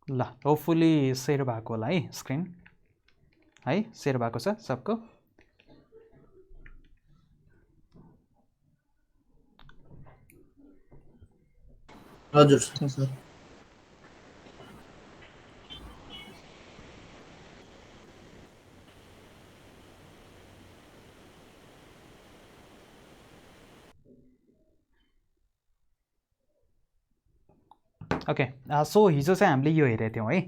ल hopefully share भएको होला है स्क्रिन है सेयर भएको छ सबको हजुर सर ओके सो हिजो चाहिँ हामीले यो हेरेको थियौँ है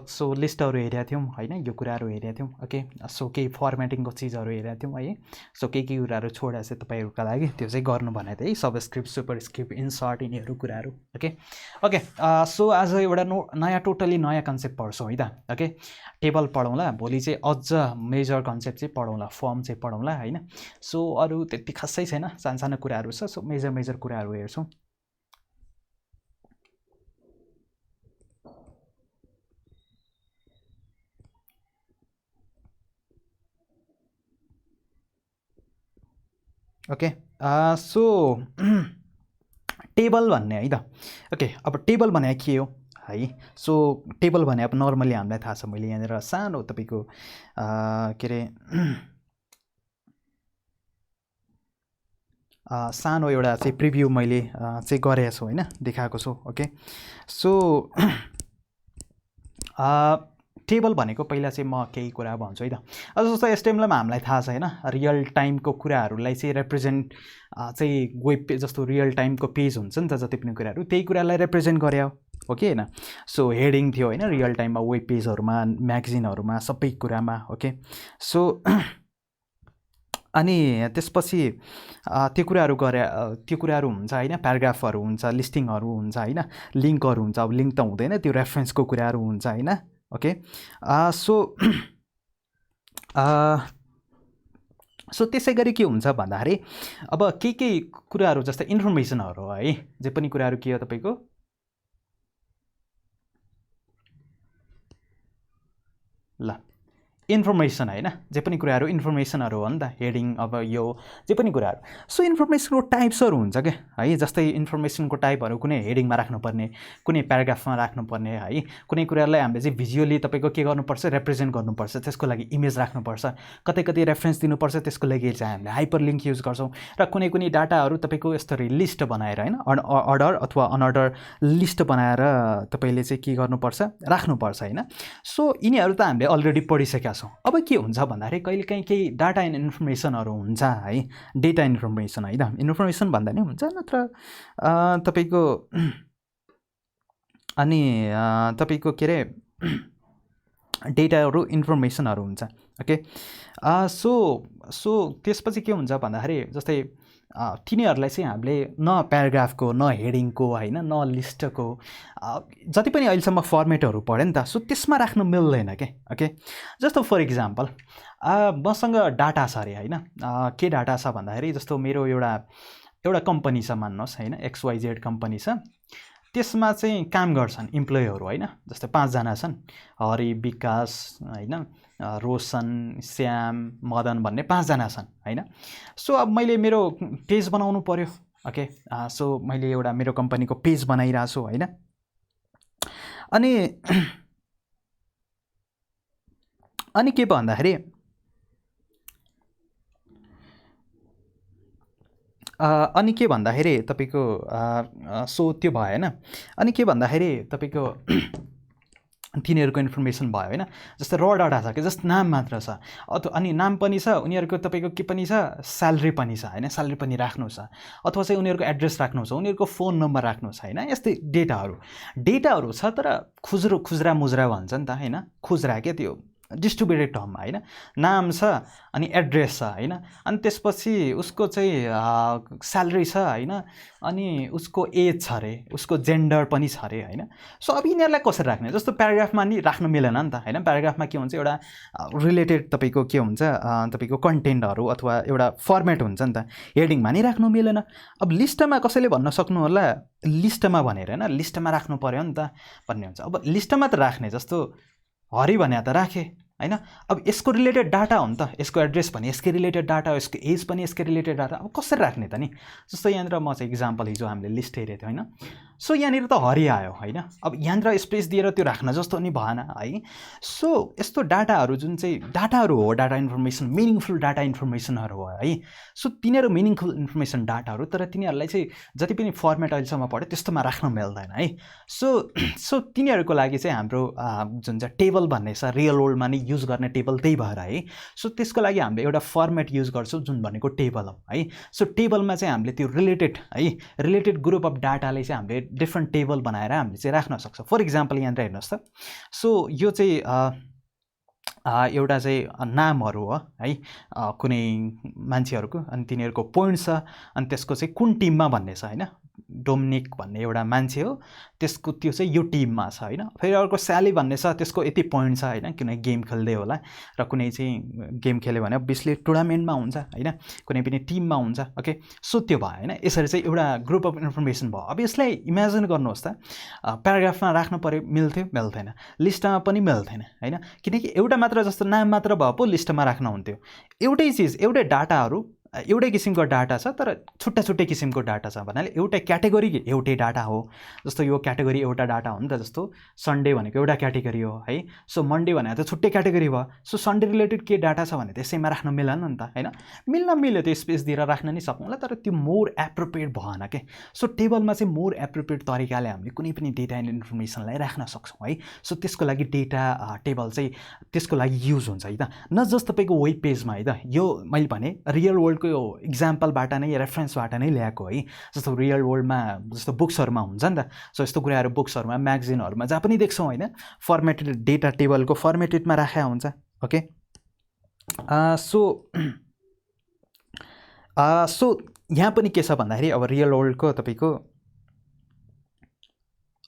सो लिस्टहरू हेरेका थियौँ होइन यो कुराहरू हेरेका थियौँ ओके सो केही फर्मेटिङको चिजहरू हेरेका थियौँ है सो के कुराहरू छोडेको चाहिँ तपाईँहरूका लागि त्यो चाहिँ गर्नु भनेको थिएँ है सबस्क्रिप्ट सुपरस्क्रिप्ट इन्सर्ट यिनीहरू कुराहरू ओके ओके सो आज एउटा नयाँ टोटली नयाँ कन्सेप्ट पढ्छौँ है त ओके टेबल पढौँला भोलि चाहिँ अझ मेजर कन्सेप्ट चाहिँ पढौँला फर्म चाहिँ पढौँला होइन सो अरू त्यति खासै छैन सानो कुराहरू छ सो मेजर कुराहरू हेर्छौँ ओके सो टेबल भन्ने है त ओके अब टेबल भने के हो है सो टेबल भने अब नर्मली हामीलाई थाहा छ मैले यहाँनिर सानो तपाईँको के अरे सानो एउटा चाहिँ प्रिभ्यू मैले चाहिँ गरेको छु होइन देखाएको छु ओके सो टेबल भनेको पहिला चाहिँ म केही कुरा भन्छु है त जस्तो एचटीएमएलमा हामीलाई थाहा छ होइन रियल टाइमको कुराहरूलाई चाहिँ रिप्रेजेन्ट चाहिँ वेब पेज जस्तो रियल टाइमको पेज हुन्छ नि त जति पनि कुराहरू त्यही कुरालाई रिप्रेजेन्ट गरे हो कि होइन सो हेडिङ थियो होइन रियल टाइममा वेब पेजहरूमा म्यागजिनहरूमा सबै कुरामा ओके सो अनि त्यसपछि त्यो कुराहरू हुन्छ होइन प्याराग्राफहरू हुन्छ लिस्टिङहरू हुन्छ होइन लिङ्कहरू हुन्छ अब लिङ्क त हुँदैन त्यो रेफरेन्सको कुराहरू हुन्छ होइन ओके सो त्यसै गरी के हुन्छ भन्दाखेरि अब केही कुराहरू जस्तै इन्फर्मेसनहरू है जे पनि कुराहरू के हो तपाईँको ल इन्फर्मेसन होइन जे पनि कुराहरू इन्फर्मेसनहरू हो नि त हेडिङ अब यो जे पनि कुराहरू सो इन्फर्मेसनको टाइप्सहरू हुन्छ क्या है जस्तै इन्फर्मेसनको टाइपहरू कुनै हेडिङमा राख्नुपर्ने कुनै प्याराग्राफमा राख्नुपर्ने है कुनै कुरालाई हामीले चाहिँ भिजुअली तपाईँको के गर्नुपर्छ रिप्रेजेन्ट गर्नुपर्छ त्यसको लागि इमेज राख्नुपर्छ कतै रेफरेन्स दिनुपर्छ त्यसको लागि चाहिँ हामीले हाइपर लिङ्क युज गर्छौँ र कुनै डाटाहरू तपाईँको यस्तरी लिस्ट बनाएर होइन अर्डर अथवा अनअर्डर लिस्ट बनाएर तपाईँले चाहिँ के गर्नुपर्छ राख्नुपर्छ होइन सो यिनीहरू त हामीले अलरेडी पढिसकेका छौँ अब के हुन्छ भन्दाखेरि कहिलेकाहीँ केही डाटा एन्ड इन्फर्मेसनहरू हुन्छ है डेटा इन्फर्मेसन है त इन्फर्मेसन भन्दा नि हुन्छ नत्र तपाईँको अनि तपाईँको के अरे डेटाहरू इन्फर्मेसनहरू हुन्छ ओके सो त्यसपछि के हुन्छ भन्दाखेरि जस्तै तिनीहरूलाई चाहिँ हामीले न प्याराग्राफको न हेडिङको होइन न लिस्टको जति पनि अहिलेसम्म फर्मेटहरू पढ्यो नि त सो त्यसमा राख्न मिल्दैन क्या ओके जस्तो फर इक्जाम्पल मसँग डाटा छ अरे होइन के डाटा छ भन्दाखेरि जस्तो मेरो एउटा कम्पनी छ मान्नुहोस् होइन XYZ कम्पनी छ त्यसमा चाहिँ काम गर्छन् इम्प्लोइहरू होइन जस्तै 5 जना छन् हरि विकास होइन रोशन श्याम मदन भन्ने 5 जना छन् होइन सो अब मैले मेरो पेज बनाउनु पर्यो ओके सो मैले एउटा मेरो कम्पनीको पेज बनाइरहेको छु होइन अनि के भन्दाखेरि तपाईँको सो त्यो भएन अनि के भन्दाखेरि तपाईँको तिनीहरूको इन्फर्मेसन भयो होइन जस्तै र डाटा छ कि जस्ट नाम मात्र छ अथवा अनि नाम पनि छ उनीहरूको तपाईँको के पनि छ स्यालेरी पनि छ होइन स्यालेरी पनि राख्नु छ अथवा चाहिँ उनीहरूको एड्रेस राख्नु छ उनीहरूको फोन नम्बर राख्नु छ होइन यस्तै डेटाहरू छ तर खुजरा मुजरा भन्छ नि त होइन खुजरा के त्यो डिस्ट्रिब्युटेड टर्ममा होइन नाम छ अनि एड्रेस छ होइन अनि त्यसपछि उसको चाहिँ स्यालेरी छ होइन अनि उसको एज छ अरे उसको जेन्डर पनि छ अरे होइन सो अब यिनीहरूलाई कसरी राख्ने जस्तो प्याराग्राफमा नि राख्नु मिलेन नि त होइन प्याराग्राफमा के हुन्छ एउटा रिलेटेड तपाईँको के हुन्छ तपाईँको कन्टेन्टहरू अथवा एउटा फर्मेट हुन्छ नि त हेडिङमा नि राख्नु मिलेन अब लिस्टमा कसैले भन्न सक्नु होला लिस्टमा भनेर होइन लिस्टमा राख्नु पर्यो नि त भन्ने हुन्छ अब लिस्टमा त राख्ने जस्तो हरि भने त राखेँ हैन। अब यसको रिलेटेड डाटा हो नि त, यसको एड्रेस पनि यसकै रिलेटेड डाटा हो, यसको एज पनि यसकै रिलेटेड डाटा। अब कसरी राख्ने त नि? जस्तो यहाँनिर म चाहिँ इक्जाम्पल हिजो हामीले लिस्ट हेरेको थियौँ हैन। सो यहाँनिर त हरि आयो हैन। अब यहाँनिर स्पेस दिएर त्यो राख्न जस्तो नि भएन है। सो यस्तो डाटाहरू जुन चाहिँ डाटाहरू हो, डाटा इन्फर्मेसन, मिनिङफुल डाटा इन्फर्मेसनहरू हो है। सो तिनीहरू मिनिङफुल इन्फर्मेसन डाटाहरू, तर तिनीहरूलाई चाहिँ जति पनि फर्मेट अहिलेसम्म पढ्यो त्यस्तोमा राख्न मिल्दैन है। सो तिनीहरूको लागि चाहिँ हाम्रो जुन चाहिँ टेबल भन्ने छ, रियल वर्ल्डमा नै युज गर्ने टेबल त्यही भएर है। सो त्यसको लागि हामीले एउटा फर्मेट युज गर्छौँ जुन भनेको टेबल हो है। सो टेबलमा चाहिँ हामीले त्यो रिलेटेड ग्रुप अफ डाटाले चाहिँ हामीले डिफ्रेन्ट टेबल बनाएर हामीले चाहिँ राख्न सक्छौँ। फर इक्जाम्पल यहाँनिर हेर्नुहोस् त। सो यो चाहिँ एउटा चाहिँ नामहरू हो है, कुनै मान्छेहरूको, अनि तिनीहरूको पोइन्ट छ, अनि त्यसको चाहिँ कुन टिममा भन्ने छ हैन। डोमिनिक भन्ने एउटा मान्छे हो, त्यसको त्यो चाहिँ यो टिममा छ हैन। फेरि अर्को स्याली भन्ने छ, त्यसको यति पोइन्ट छ हैन, कुनै गेम खेल्दै होला र कुनै चाहिँ गेम खेल्यो भने अभियसली टुर्नामेन्टमा हुन्छ हैन, कुनै पनि टिममा हुन्छ। ओके, सो त्यो भयो हैन। यसरी चाहिँ एउटा ग्रुप अफ इन्फर्मेसन भयो। अब यसलाई इमेजिन गर्नुहोस् त, प्याराग्राफमा राख्नु पर्यो, मिल्थ्यो? मिल्थेन। लिस्टमा पनि मिल्थेन हैन, किनकि एउटा मात्र जस्तो नाम मात्र भए पो लिस्टमा राख्न हुन्थ्यो। एउटै चिज, एउटै डाटाहरू, एउटै किसिमको डाटा छ तर छुट्टा छुट्टै किसिमको डाटा छ भन्नाले एउटै क्याटेगोरी एउटै डाटा हो। जस्तो यो क्याटेगोरी एउटा डाटा हो नि त, जस्तो सन्डे भनेको एउटा क्याटेगोरी हो है। सो मन्डे भनेको त छुट्टै क्याटेगोरी भयो। सो सन्डे रिलेटेड के डाटा छ भने त्यसैमा राख्न मिलेन नि त हैन। मिल्यो त्यो स्पेस दिएर राख्न नि सक्नुला, तर त्यो मोर एप्रोप्रिएट भएन के। सो टेबलमा चाहिँ मोर एप्रोप्रिएट तरिकाले हामीले कुनै पनि डेटा एन्ड इन्फर्मेसनलाई राख्न सक्छौँ है। सो त्यसको लागि डेटा टेबल चाहिँ त्यसको लागि युज हुन्छ है त। न जस्ट तपाईँको वेब पेजमा है त, यो मैले भने रियल वर्ल्ड यो इक्जाम्पलबाट नै, रेफरेन्सबाट नै ल्याएको है। जस्तो रियल वर्ल्डमा जस्तो बुक्सहरूमा हुन्छ नि त। सो यस्तो कुराहरू बुक्सहरूमा, म्यागजिनहरूमा जहाँ पनि देख्छौँ होइन, फर्मेटेड डेटा टेबलको फर्मेटेडमा राखेको हुन्छ। ओके, सो यहाँ पनि के छ भन्दाखेरि अब रियल वर्ल्डको तपाईँको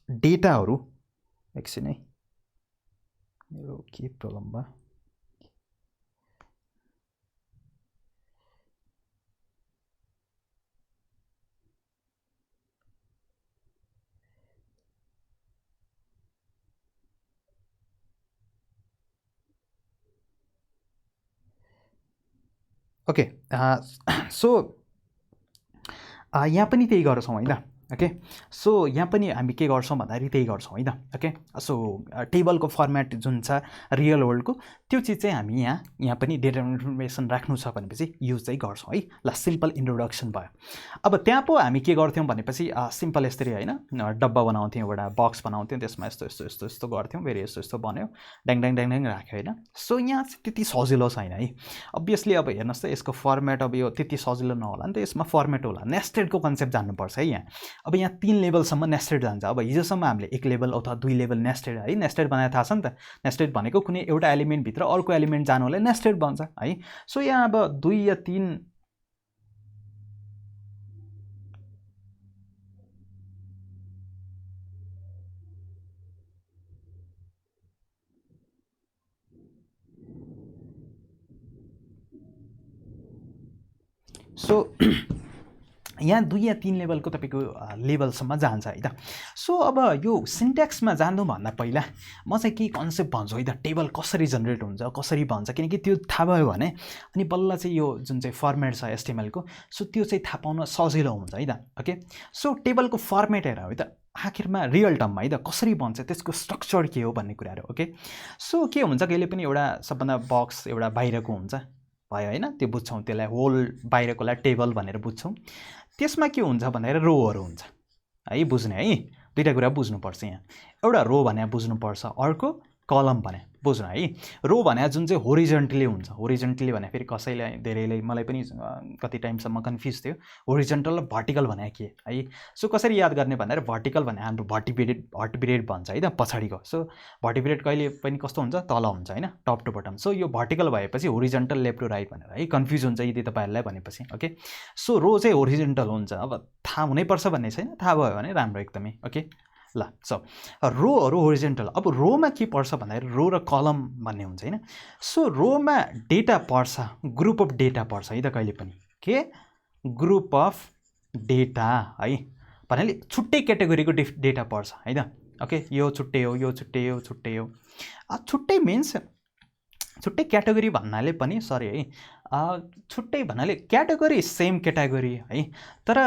डेटाहरू, एकछिन है, मेरो के प्रब्लम भयो। ओके, सो यहाँ पनि त्यही गर्छौँ होइन। ओके, सो यहाँ पनि हामी के गर्छौँ भन्दाखेरि त्यही गर्छौँ है त। ओके, सो टेबलको फर्मेट जुन छ रियल वर्ल्डको, त्यो चिज चाहिँ हामी यहाँ पनि डेटा इन्फर्मेसन राख्नु छ भनेपछि युज चाहिँ गर्छौँ है। ल, सिम्पल इन्ट्रोडक्सन भयो। अब त्यहाँ पो हामी के गर्थ्यौँ भनेपछि सिम्पल यसरी होइन, डब्बा बनाउँथ्यौँ, एउटा बक्स बनाउँथ्यौँ, त्यसमा यस्तो यस्तो यस्तो यस्तो गर्थ्यौँ, फेरि यस्तो यस्तो बन्यो, ड्याङ ड्याङ ड्याङ ड्याङ राख्यो होइन। सो यहाँ चाहिँ त्यति सजिलो छैन है। अभियसली अब हेर्नुहोस् त, यसको फर्मेट अब यो त्यति सजिलो नहोला नि त, यसमा फर्मेट होला। नेस्टेडको कन्सेप्ट जान्नुपर्छ है यहाँ। अब यहाँ 3 लेभलसम्म नेस्टेड जान्छ। अब हिजोसम्म हामीले 1 लेभल अथवा 2 लेभल नेस्टेड है, नेस्टेड बनाएर थाहा छ नि त। नेस्टेड भनेको कुनै एउटा एलिमेन्टभित्र अर्को एलिमेन्ट जानुलाई नेस्टेड भन्छ है। सो यहाँ अब 2 या 3 सो यहाँ 2 या 3 लेभलको तपाईँको लेभलसम्म जान्छ है त। सो अब यो सिन्ट्याक्समा जानुभन्दा पहिला म चाहिँ केही कन्सेप्ट भन्छु है त। टेबल कसरी जेनेरेट हुन्छ, कसरी भन्छ, किनकि त्यो थाहा भयो भने अनि बल्ल चाहिँ यो जुन चाहिँ फर्मेट छ एचटिएमएलको, सो त्यो चाहिँ थाहा पाउन सजिलो हुन्छ है त। ओके, सो टेबलको फर्मेट हेर है त, आखिरमा रियल टर्ममा है त कसरी बन्छ, त्यसको स्ट्रक्चर के हो भन्ने कुराहरू। ओके, सो के हुन्छ, कहिले पनि एउटा सबभन्दा बक्स एउटा बाहिरको हुन्छ भयो होइन, त्यो बुझ्छौँ, त्यसलाई होल बाहिरकोलाई टेबल भनेर बुझ्छौँ। त्यसमा के हुन्छ भन्दाखेरि रोहरू हुन्छ है, बुझ्ने है, दुईवटा कुरा बुझ्नुपर्छ यहाँ। एउटा रो भने बुझ्नुपर्छ, अर्को कलम भने बुझ्नु है। रो भने जुन चाहिँ होरिजेन्टली हुन्छ, होरिजेन्टली भने फेरि कसैलाई धेरैले मलाई पनि कति टाइमसम्म कन्फ्युज थियो, होरिजेन्टल र भर्टिकल भने के है। सो कसरी याद गर्ने भन्दाखेरि भर्टिकल भने हाम्रो भर्टिब्रेट भन्छ है त, पछाडिको। सो भर्टिब्रेट कहिले पनि कस्तो हुन्छ, तल हुन्छ होइन, टप टु बटम। सो यो भर्टिकल भएपछि होरिजेन्टल लेफ्ट टु राइट भनेर है कन्फ्युज हुन्छ यदि तपाईँहरूलाई भनेपछि। ओके, सो रो चाहिँ होरिजेन्टल हुन्छ। अब थाहा हुनैपर्छ भन्ने छैन, थाहा भयो भने राम्रो एकदमै। ओके, ल, सो रोहरू होरिजेन्टल। अब रोमा के पर्छ भन्दाखेरि रो र कलम भन्ने हुन्छ होइन। सो रोमा डेटा पर्छ, ग्रुप अफ डेटा पर्छ है त, कहिले पनि के ग्रुप अफ डेटा है भन्नाले छुट्टै क्याटेगोरीको डेटा पर्छ है त। ओके, यो छुट्टै हो, यो छुट्टै हो, छुट्टै हो। छुट्टै मिन्स छुट्टै क्याटेगोरी भन्नाले पनि सरी है छुट्टै भन्नाले क्याटेगोरी सेम क्याटेगोरी है तर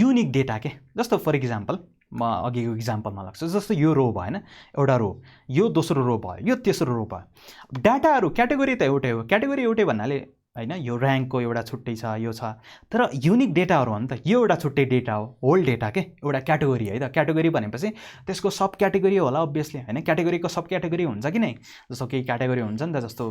युनिक डेटा के जस्तो फर इक्जाम्पल म अघिको इक्जाम्पलमा लाग्छ जस्तो यो रो भएन एउटा रो यो दोस्रो रो भयो यो तेस्रो रो भयो डाटाहरू क्याटेगोरी त एउटै हो क्याटेगोरी एउटै भन्नाले हैन यो र्याङ्कको एउटा छुट्टै छ यो छ तर युनिक डेटाहरू हो नि त यो एउटा छुट्टै डेटा हो होल डेटा के एउटा क्याटेगोरी है त क्याटेगोरी भनेपछि त्यसको सब क्याटेगोरी होला अभियसली हैन क्याटेगोरीको सब क्याटेगोरी हुन्छ कि नै जस्तो केही क्याटेगोरी हुन्छ नि त जस्तो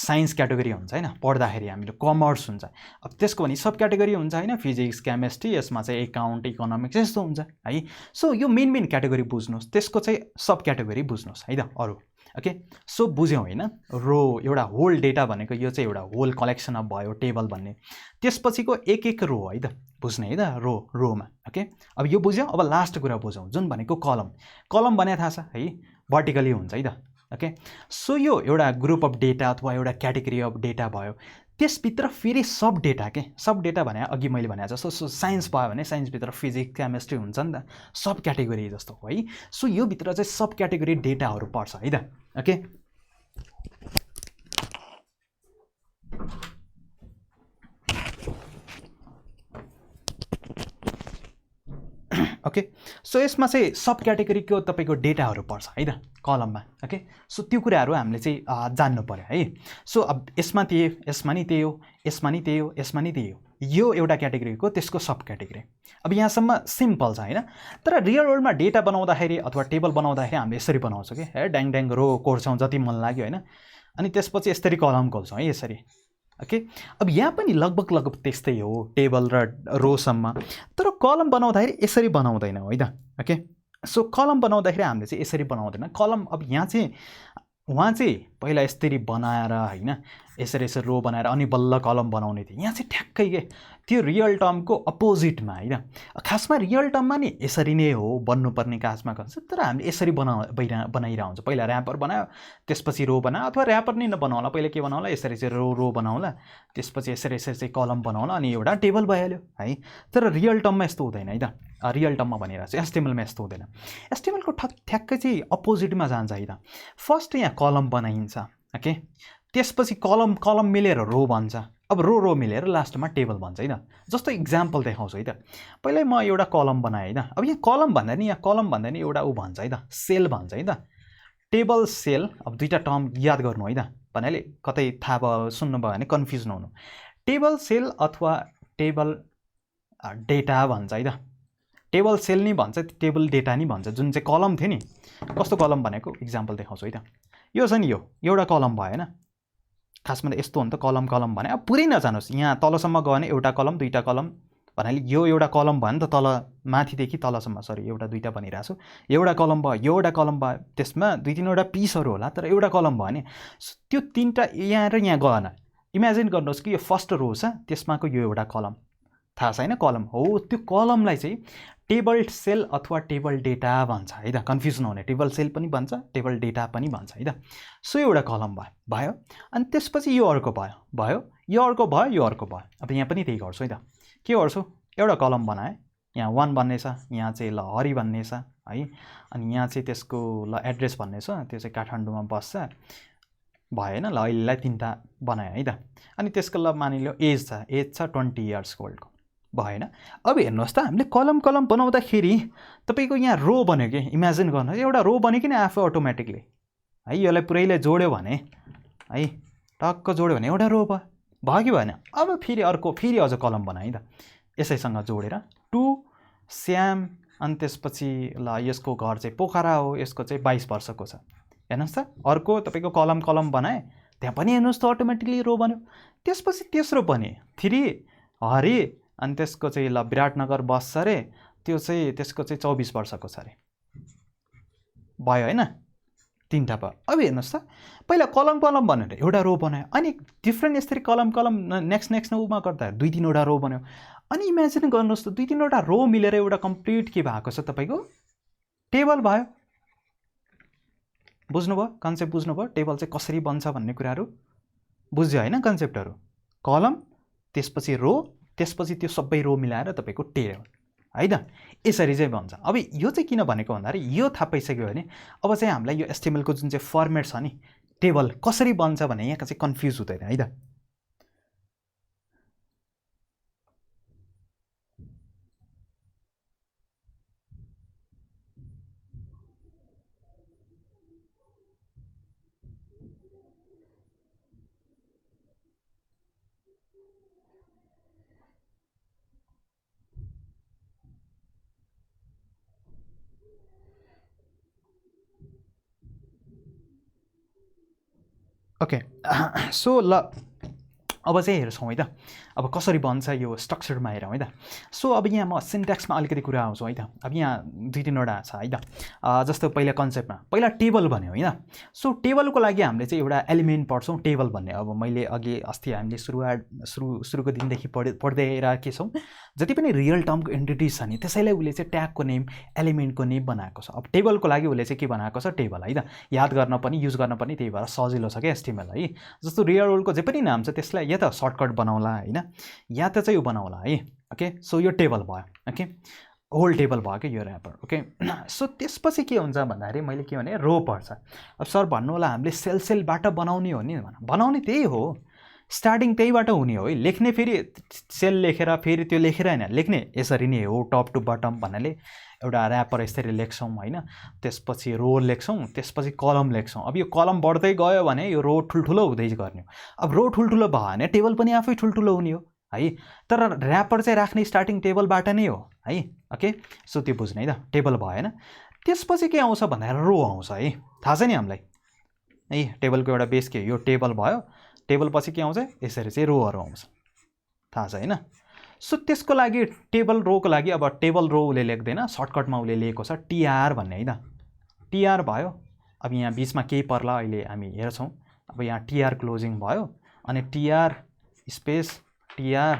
साइन्स क्याटेगोरी हुन्छ हैन पढ्दाखेरि हामीले कमर्स हुन्छ अब त्यसको भने सब क्याटेगोरी हुन्छ हैन फिजिक्स केमिस्ट्री यसमा चाहिँ एकाउन्ट इकोनोमिक्स यस्तो हुन्छ है सो यो मेन क्याटेगोरी बुझ्नुहोस् त्यसको चाहिँ सब क्याटेगोरी बुझ्नुहोस् है त अरू ओके सो बुझ्यौँ होइन रो एउटा होल डेटा भनेको यो चाहिँ एउटा होल कलेक्सन अफ भयो टेबल भन्ने त्यसपछिको एक रो है त बुझ्ने है त रोमा ओके अब यो बुझ्यौँ अब लास्ट कुरा बुझौँ जुन भनेको कलम भने थाहा छ है भर्टिकली हुन्छ है त ओके सो यो एउटा ग्रुप अफ डेटा अथवा एउटा क्याटेगोरी अफ डेटा भयो त्यसभित्र फेरि सब डेटा भने अघि मैले भने जस्तो साइन्स भयो भने साइन्सभित्र फिजिक्स केमिस्ट्री हुन्छ नि त सब क्याटेगोरी जस्तो है सो यो भित्र चाहिँ सब क्याटेगोरी डेटाहरू पर्छ है त ओके ओके सो यसमा चाहिँ सब क्याटेगोरीको तपाईँको डेटाहरू पर्छ है त कलममा ओके सो त्यो कुराहरू हामीले चाहिँ जान्नु पर्यो है सो अब यसमा नि त्यही हो यसमा नि त्यही हो यसमा नि त्यही हो यो एउटा क्याटेगोरीको त्यसको सब क्याटेगोरी अब यहाँसम्म सिम्पल छ हैन तर रियल वर्ल्डमा डेटा बनाउँदाखेरि अथवा टेबल बनाउँदाखेरि हामीले यसरी बनाउँछौँ कि है ड्याङ रो कोर्छौँ जति मन लाग्यो हैन अनि त्यसपछि यसरी कलम खोल्छौँ है यसरी ओके अब यहाँ पनि लगभग त्यस्तै हो टेबल र रोसम्म तर कलम बनाउँदाखेरि यसरी बनाउँदैन है त ओके सो कलम बनाउँदाखेरि हामीले चाहिँ यसरी बनाउँदैन कलम अब यहाँ चाहिँ उहाँ चाहिँ पहिला यसरी बनाएर हैन यसरी रो बनाएर अनि बल्ल कलम बनाउने थियो यहाँ चाहिँ ठ्याक्कै के त्यो रियल टर्मको अपोजिटमा हैन खासमा रियल टर्ममा नि यसरी नै हो बन्नुपर्ने खासमा कन्सेप्ट तर हामीले यसरी बनाइरहेको हुन्छ पहिला र्यापर बनायो त्यसपछि रो बनायो अथवा र्यापर नै नबनाउला पहिला के बनाउला यसरी चाहिँ रो बनाउला त्यसपछि यसरी चाहिँ कलम बनाउला अनि एउटा टेबल भइहाल्यो है तर रियल टर्ममा यस्तो हुँदैन है त रियल टर्ममा भनिरहेको छु एचटिएमएलमा यस्तो हुँदैन एचटिएमएलको ठ्याक्कै चाहिँ अपोजिटमा जान्छ है त फर्स्ट यहाँ कलम बनाइन्छ ओके त्यसपछि कलम मिलेर रो भन्छ अब रो मिलेर लास्टमा टेबल भन्छ है त जस्तो इक्जाम्पल देखाउँछु है त पहिल्यै म एउटा कलम बनाएँ है त अब यहाँ कलम भन्दा नि एउटा ऊ भन्छ है त सेल भन्छ है त टेबल सेल अब दुईटा टर्म याद गर्नु है त भन्नाले कतै थाहा भयो सुन्नुभयो भने कन्फ्युज नहुनु टेबल सेल अथवा टेबल डेटा भन्छ है त टेबल सेल नि भन्छ टेबल डेटा नि भन्छ जुन चाहिँ कलम थियो नि कस्तो कलम भनेको इक्जाम्पल देखाउँछु है त यो छ नि यो एउटा कलम भयो हैन खासमा त यस्तो हो नि त कलम भने अब पुरै नजानुहोस् यहाँ तलसम्म गयो भने एउटा कलम दुईटा कलम भन्नाले यो एउटा कलम भयो नि त तल माथिदेखि तलसम्म सरी एउटा दुईटा भनिरहेको छु एउटा कलम भयो यो एउटा कलम भयो त्यसमा दुई तीनवटा पिसहरू होला तर एउटा कलम भयो नि त्यो तीनटा यहाँ र यहाँ गएन इमेजिन गर्नुहोस् कि यो फर्स्ट रो छ त्यसमाको यो एउटा कलम थाहा छ हैन कलम हो त्यो कलमलाई चाहिँ टेबल सेल अथवा टेबल डेटा भन्छ है त कन्फ्युज नहुने टेबल सेल पनि भन्छ टेबल डेटा पनि भन्छ है त सो एउटा कलम भयो अनि त्यसपछि यो अर्को भयो यो अर्को भयो यो अर्को भयो अब यहाँ पनि त्यही गर्छु है त के गर्छु एउटा कलम बनाएँ यहाँ 1 भन्ने छ यहाँ चाहिँ ल हरि भन्ने छ है अनि यहाँ चाहिँ त्यसको ल एड्रेस भन्ने छ त्यो चाहिँ काठमाडौँमा बस्छ भयो हैन ल अहिलेलाई 3टा बनाएँ है त अनि त्यसको ल मानिलियो एज छ 20 इयर्स ओल्डको भएन अब हेर्नुहोस् त हामीले कलम बनाउँदाखेरि तपाईँको यहाँ रो बन्यो कि इमेजिन गर्नुहोस् एउटा रो बन्यो कि आफै अटोमेटिकली है यसलाई पुरैले जोड्यो भने है टक्क जोड्यो भने एउटा रो भयो कि भएन अब फेरि अझ कलम बनाएँ है त यसैसँग जोडेर टु श्याम अनि त्यसपछि ल यसको घर चाहिँ पोखरा हो यसको चाहिँ 22 वर्षको छ हेर्नुहोस् त अर्को तपाईँको कलम बनाएँ त्यहाँ पनि हेर्नुहोस् त अटोमेटिकली रो बन्यो त्यसपछि तेस्रो पनि 3 हरि अनि त्यसको चाहिँ ल विराटनगर बस्छ अरे त्यो चाहिँ त्यसको चाहिँ 24 वर्षको छ अरे भयो हैन 3टा भयो अब हेर्नुहोस् त पहिला कलम भनेर एउटा रो बनायो अनि डिफ्रेन्ट यसरी कलम नेक्स्ट उमा गर्दा 2-3वटा रो बन्यो अनि इमेजिन गर्नुहोस् त 2-3वटा रो मिलेर एउटा कम्प्लिट के भएको छ तपाईँको टेबल भयो बुझ्नुभयो कन्सेप्ट बुझ्नुभयो टेबल चाहिँ कसरी बन्छ भन्ने कुराहरू बुझ्यो हैन कन्सेप्टहरू कलम त्यसपछि रो त्यसपछि त्यो सबै रो मिलाएर तपाईँको टेबल है त यसरी चाहिँ भन्छ अब यो चाहिँ किन भनेको भन्दाखेरि यो थाहा पाइसक्यो भने अब चाहिँ हामीलाई यो एचटिएमएल को जुन चाहिँ फर्मेट छ नि टेबल कसरी बन्छ भने यहाँ चाहिँ कन्फ्युज हुँदैन है त। ओके सो ल अब चाहिँ हेर्छौँ है त, अब कसरी बन्छ यो स्ट्रक्चरमा हेरौँ है त। सो अब यहाँ म सिन्ट्याक्समा अलिकति कुरा आउँछु है त। अब यहाँ 2-3वटा छ है त। जस्तो पहिला कन्सेप्टमा पहिला टेबल भन्यो होइन। सो टेबलको लागि हामीले चाहिँ एउटा एलिमेन्ट पढ्छौँ टेबल भन्ने। अब मैले अघि अस्ति हामीले सुरुको दिनदेखि पढ्दै आइरहेकै छौँ। जति पनि रियल टर्मको एन्टिटिज छ नि त्यसैलाई उसले चाहिँ ट्यागको नेम एलिमेन्टको नेम बनाएको छ। अब टेबलको लागि उसले चाहिँ के बनाएको छ, टेबल है त। याद गर्न पनि युज गर्न पनि त्यही भएर सजिलो छ क्या एचटिएमएल है। जस्तो रियल वर्ल्डको जे पनि नाम छ त्यसलाई या त सर्टकट बनाउला होइन, या त चाहिँ यो बनाउला है। ओके सो यो टेबल भयो। ओके होल टेबल भयो कि यो ऱ्यापर। ओके सो त्यसपछि के हुन्छ भन्दाखेरि मैले के भने रो पर्छ। अब सर भन्नु होला हामीले सेलबाट बनाउने हो नि, बनाउने त्यही हो, स्टार्टिङ त्यहीबाट हुने हो है। लेख्ने फेरि सेल लेखेर फेरि त्यो लेखेर होइन, लेख्ने यसरी नै हो टप टु बटम भन्नाले एउटा ऱ्यापर यसरी लेख्छौँ होइन। त्यसपछि रो लेख्छौँ, त्यसपछि कलम लेख्छौँ। अब यो कलम बढ्दै गयो भने यो रो ठुल्ठुलो हुँदै गर्ने। अब रो ठुल्ठुलो भयो भने टेबल पनि आफै ठुल्ठुलो हुने हो है। तर ऱ्यापर चाहिँ राख्ने स्टार्टिङ टेबलबाट नै हो है। ओके सो त्यो बुझ्ने है त, टेबल भएन। त्यसपछि के आउँछ भन्दाखेरि रो आउँछ है। थाहा छ नि हामीलाई है, टेबलको एउटा बेस के, यो टेबल भयो। टेबल पछि के आउँछ, यसरी चाहिँ रोहरू आउँछ, थाहा छ होइन। सो त्यसको लागि टेबल रोको लागि अब टेबल रो उसले लेख्दैन, सर्टकटमा उसले लेखेको छ टिआर भन्ने है त। टिआर भयो। अब यहाँ बिचमा केही पर्ला अहिले हामी हेर्छौँ। अब यहाँ टिआर क्लोजिङ भयो अनि टिआर स्पेस टिआर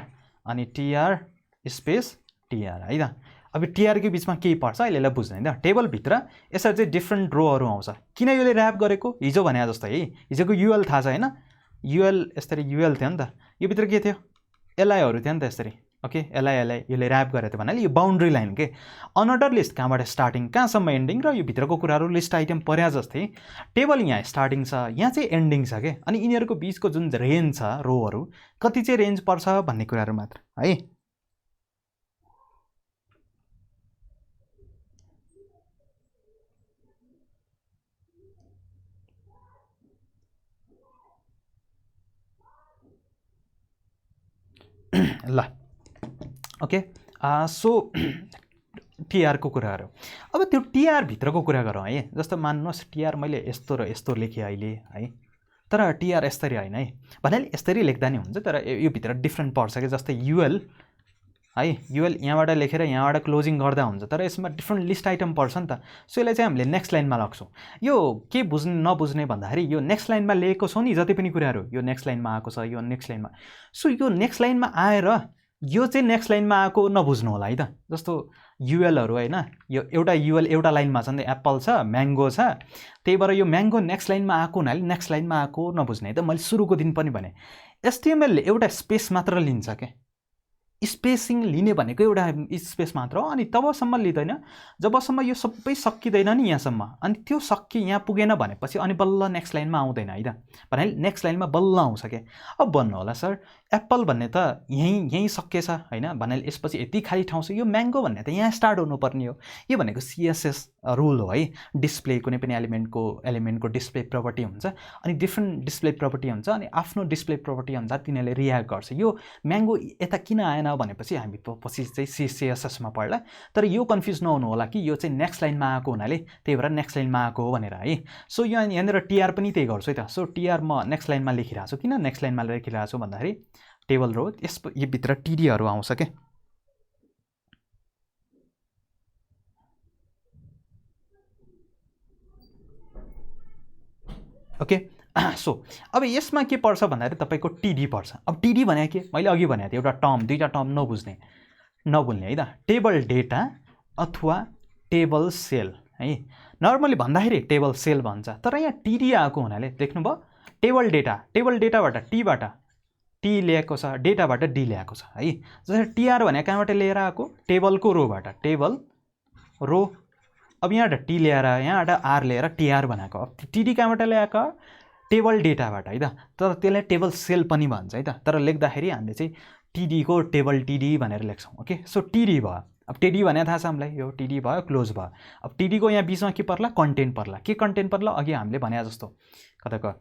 अनि टिआर स्पेस टिआर है त। अब टिआरको बिचमा केही पर्छ अहिलेलाई बुझ्दैन त। टेबलभित्र यसरी चाहिँ डिफ्रेन्ट रोहरू आउँछ। किन यसले ऱ्याप गरेको, हिजो भने जस्तो है, हिजोको युएल थाहा छ होइन, युएल यसरी युएल थियो नि त, यो भित्र के थियो, एलआईहरू थियो नि त यसरी। ओके एलआई यसले ऱ्याप गरेको थियो भन्नाले यो बााउन्ड्री लाइन के, अनअर्डर लिस्ट, कहाँबाट स्टार्टिङ कहाँसम्म एन्डिङ, र यो भित्रको कुराहरू लिस्ट आइटम पर्या जस्तै टेबल यहाँ स्टार्टिङ छ, यहाँ चाहिँ एन्डिङ छ के। अनि यिनीहरूको बिचको जुन रेन्ज छ रोहरू कति चाहिँ रेन्ज पर्छ भन्ने कुराहरू मात्र है। ल ओके सो टिआरको कुराहरू। अब त्यो टिआरभित्रको कुरा गरौँ है। जस्तो मान्नुहोस् टिआर मैले यस्तो र यस्तो लेखेँ अहिले है, तर टिआर यसरी होइन है भन्नाले यसरी लेख्दा नि हुन्छ, तर यो भित्र डिफ्रेन्ट पर्छ कि। जस्तै युएल है, युएल यहाँबाट लेखेर यहाँबाट क्लोजिङ गर्दा हुन्छ, तर यसमा डिफ्रेन्ट लिस्ट आइटम पर्छ नि त। सो यसलाई चाहिँ हामीले नेक्स्ट लाइनमा लग्छौँ। यो के बुझ्ने नबुझ्ने भन्दाखेरि यो नेक्स्ट लाइनमा लेखेको छौँ नि जति पनि कुराहरू, यो नेक्स्ट लाइनमा आएको छ, यो नेक्स्ट लाइनमा। सो यो नेक्स्ट लाइनमा आएर यो चाहिँ नेक्स्ट लाइनमा आएको नबुझ्नु होला है त। जस्तो युएलहरू होइन, यो एउटा युएल एउटा लाइनमा छ नि, एप्पल छ, म्याङ्गो छ, त्यही भएर यो म्याङ्गो नेक्स्ट लाइनमा आएको हुनाले नेक्स्ट लाइनमा आएको नबुझ्ने है त। मैले सुरुको दिन पनि भने एचटिएमएलले एउटा स्पेस मात्र लिन्छ क्या, स्पेसिङ लिने भनेको एउटा स्पेस मात्र हो। अनि तबसम्म लिँदैन जबसम्म यो सबै सकिँदैन नि यहाँसम्म। अनि त्यो सकि यहाँ पुगेन भनेपछि अनि बल्ल नेक्स्ट लाइनमा आउँदैन है त, भन्नाले नेक्स्ट लाइनमा बल्ल आउँछ क्या। अब भन्नु होला सर एप्पल भन्ने त यहीँ सकिएछ होइन, भन्नाले यसपछि यति खाली ठाउँ छ, यो म्याङ्गो भन्ने त यहाँ स्टार्ट हुनुपर्ने हो। यो भनेको सिएसएस रुल हो है। डिस्प्ले कुनै पनि एलिमेन्टको डिस्प्ले प्रपर्टी हुन्छ, अनि डिफ्रेन्ट डिस्प्ले प्रपर्टी हुन्छ, अनि आफ्नो डिस्प्ले प्रपर्टी अनुसार तिनीहरूले रियाक्ट गर्छ। यो म्याङ्गो यता किन आएन भनेपछि हामी पछि चाहिँ सिएसएसमा पढ्ला। तर यो कन्फ्युज नहुनु होला कि यो चाहिँ नेक्स्ट लाइनमा आएको हुनाले त्यही भएर नेक्स्ट लाइनमा आएको हो भनेर है। सो यहाँनिर टिआर पनि त्यही गर्छु है त। सो टिआर म नेक्स्ट लाइनमा लेखिरहेको छु। किन नेक्स्ट लाइनमा लेखिरहेको छु भन्दाखेरि टेबल रो यो भित्र टिडीहरू आउँछ क्या। ओके सो अब यसमा के पर्छ भन्दाखेरि तपाईँको टिडी पर्छ। अब टिडी भने के, मैले अघि भनेको थिएँ एउटा टर्म, दुईवटा टर्म नबुल्ने है त। टेबल डेटा अथवा टेबल सेल है। नर्मली भन्दाखेरि टेबल सेल भन्छ, तर यहाँ टिडी आएको हुनाले देख्नुभयो टेबल डेटाबाट टी ल्याएको छ, डेटाबाट डी ल्याएको छ है। जस्तै टिआर भने कहाँबाट लिएर आएको, टेबलको रोबाट, टेबल रो। अब यहाँबाट टी ल्याएर यहाँबाट आर लिएर टिआर बनाएको। अब टिडी कहाँबाट ल्याएको, टेबल डेटाबाट है त, तर त्यसलाई टेबल सेल पनि भन्छ है त। तर लेख्दाखेरि हामीले चाहिँ टिडीको टेबल टिडी भनेर लेख्छौँ। ओके, सो टिडी भयो। अब टिडी भने थाहा छ हामीलाई, यो टिडी भयो, क्लोज भयो। अब टिडीको यहाँ बिचमा के पर्ला, कन्टेन्ट पर्ला। के कन्टेन्ट पर्ला, अघि हामीले भने जस्तो कताको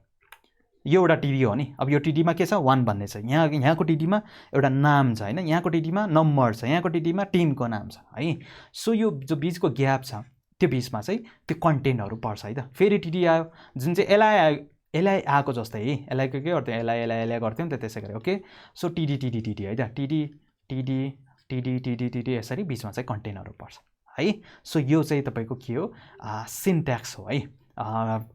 यो एउटा टिडी हो नि। अब यो टिडीमा के छ, 1 भन्ने छ। यहाँको टिडीमा एउटा नाम छ होइन, यहाँको टिडीमा नम्बर छ, यहाँको टिडीमा टिमको नाम छ है। सो यो जो बिचको ग्याप छ त्यो बिचमा चाहिँ त्यो कन्टेन्टहरू पर्छ है त। फेरि टिडी आयो जुन चाहिँ एलआई आएको जस्तै है, एलआईको के गर्थ्यो, एलआई गर्थ्यो नि त, त्यसै गरी। ओके, सो टिडी टिडी टिडी है त, टिडी टिडी टिडी टिडी टिडी यसरी बिचमा चाहिँ कन्टेन्टहरू पर्छ है। सो यो चाहिँ तपाईँको के हो, सिन्ट्याक्स हो है,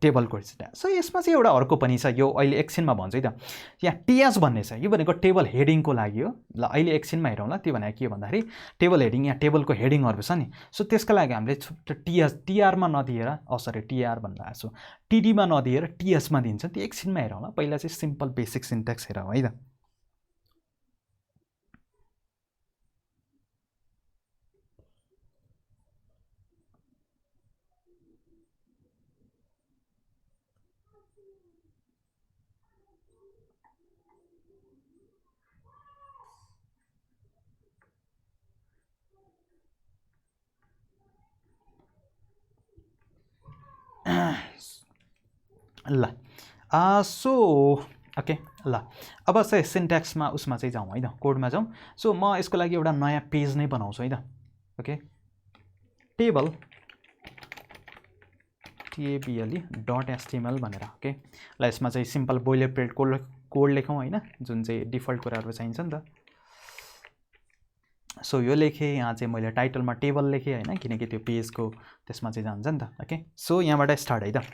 टेबलको सिन्ट्याक्स। सो यसमा चाहिँ एउटा अर्को पनि छ, यो अहिले एकछिनमा भन्छु है त। यहाँ टिएस भन्ने छ, यो भनेको टेबल हेडिङको लागि हो। ल अहिले एकछिनमा हेरौँला त्यो भनेको के भन्दाखेरि टेबल हेडिङ, यहाँ टेबलको हेडिङहरू छ नि। सो त्यसको लागि हामीले टिआरमा नदिएर, सरी टिआर भनिरहेको छु, टिडीमा नदिएर टिएसमा दिन्छ। त्यो एकछिनमा हेरौँला, पहिला चाहिँ सिम्पल बेसिक सिन्ट्याक्स हेरौँ है त। ल सो ओके, ल अब चाहिँ सिन्ट्याक्समा उसमा चाहिँ जाउँ है त, कोडमा जाउँ। सो म यसको लागि एउटा नयाँ पेज नै बनाउँछु है त। ओके, टेबल tabl.html भनेर। ओके, ल यसमा चाहिँ सिम्पल बोइलरप्लेट कोड लेखौँ होइन, जुन चाहिँ डिफल्ट कुराहरू चाहिन्छ नि त। सो यो लेखेँ, यहाँ चाहिँ मैले टाइटलमा टेबल लेखेँ होइन, किनकि त्यो पेजको त्यसमा चाहिँ जान्छ नि त। ओके, सो यहाँबाट स्टार्ट है त।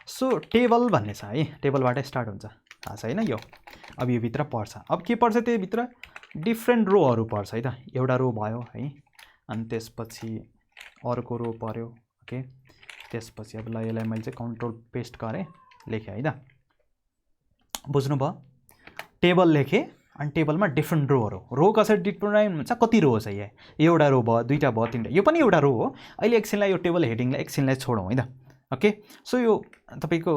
सो टेबल भन्ने छ है, टेबलबाट स्टार्ट हुन्छ, थाहा छ होइन यो। अब यो भित्र पर्छ, अब के पर्छ, त्योभित्र डिफ्रेन्ट रोहरू पर्छ है त। एउटा रो भयो है, अनि त्यसपछि अर्को रो पर्यो। ओके, त्यसपछि अब ल यसलाई मैले चाहिँ कन्ट्रोल पेस्ट गरेँ, लेखेँ है त। बुझ्नुभयो, टेबल लेखेँ अनि टेबलमा डिफ्रेन्ट रो कसरी डिटर्माइन हुन्छ, कति रो छ, यहाँ एउटा रो भयो, दुईवटा भयो, तिनवटा, यो पनि एउटा रो हो। अहिले एकछिनलाई यो टेबल हेडिङलाई एकछिनलाई छोडौँ है त। ओके, सो यो तपाईँको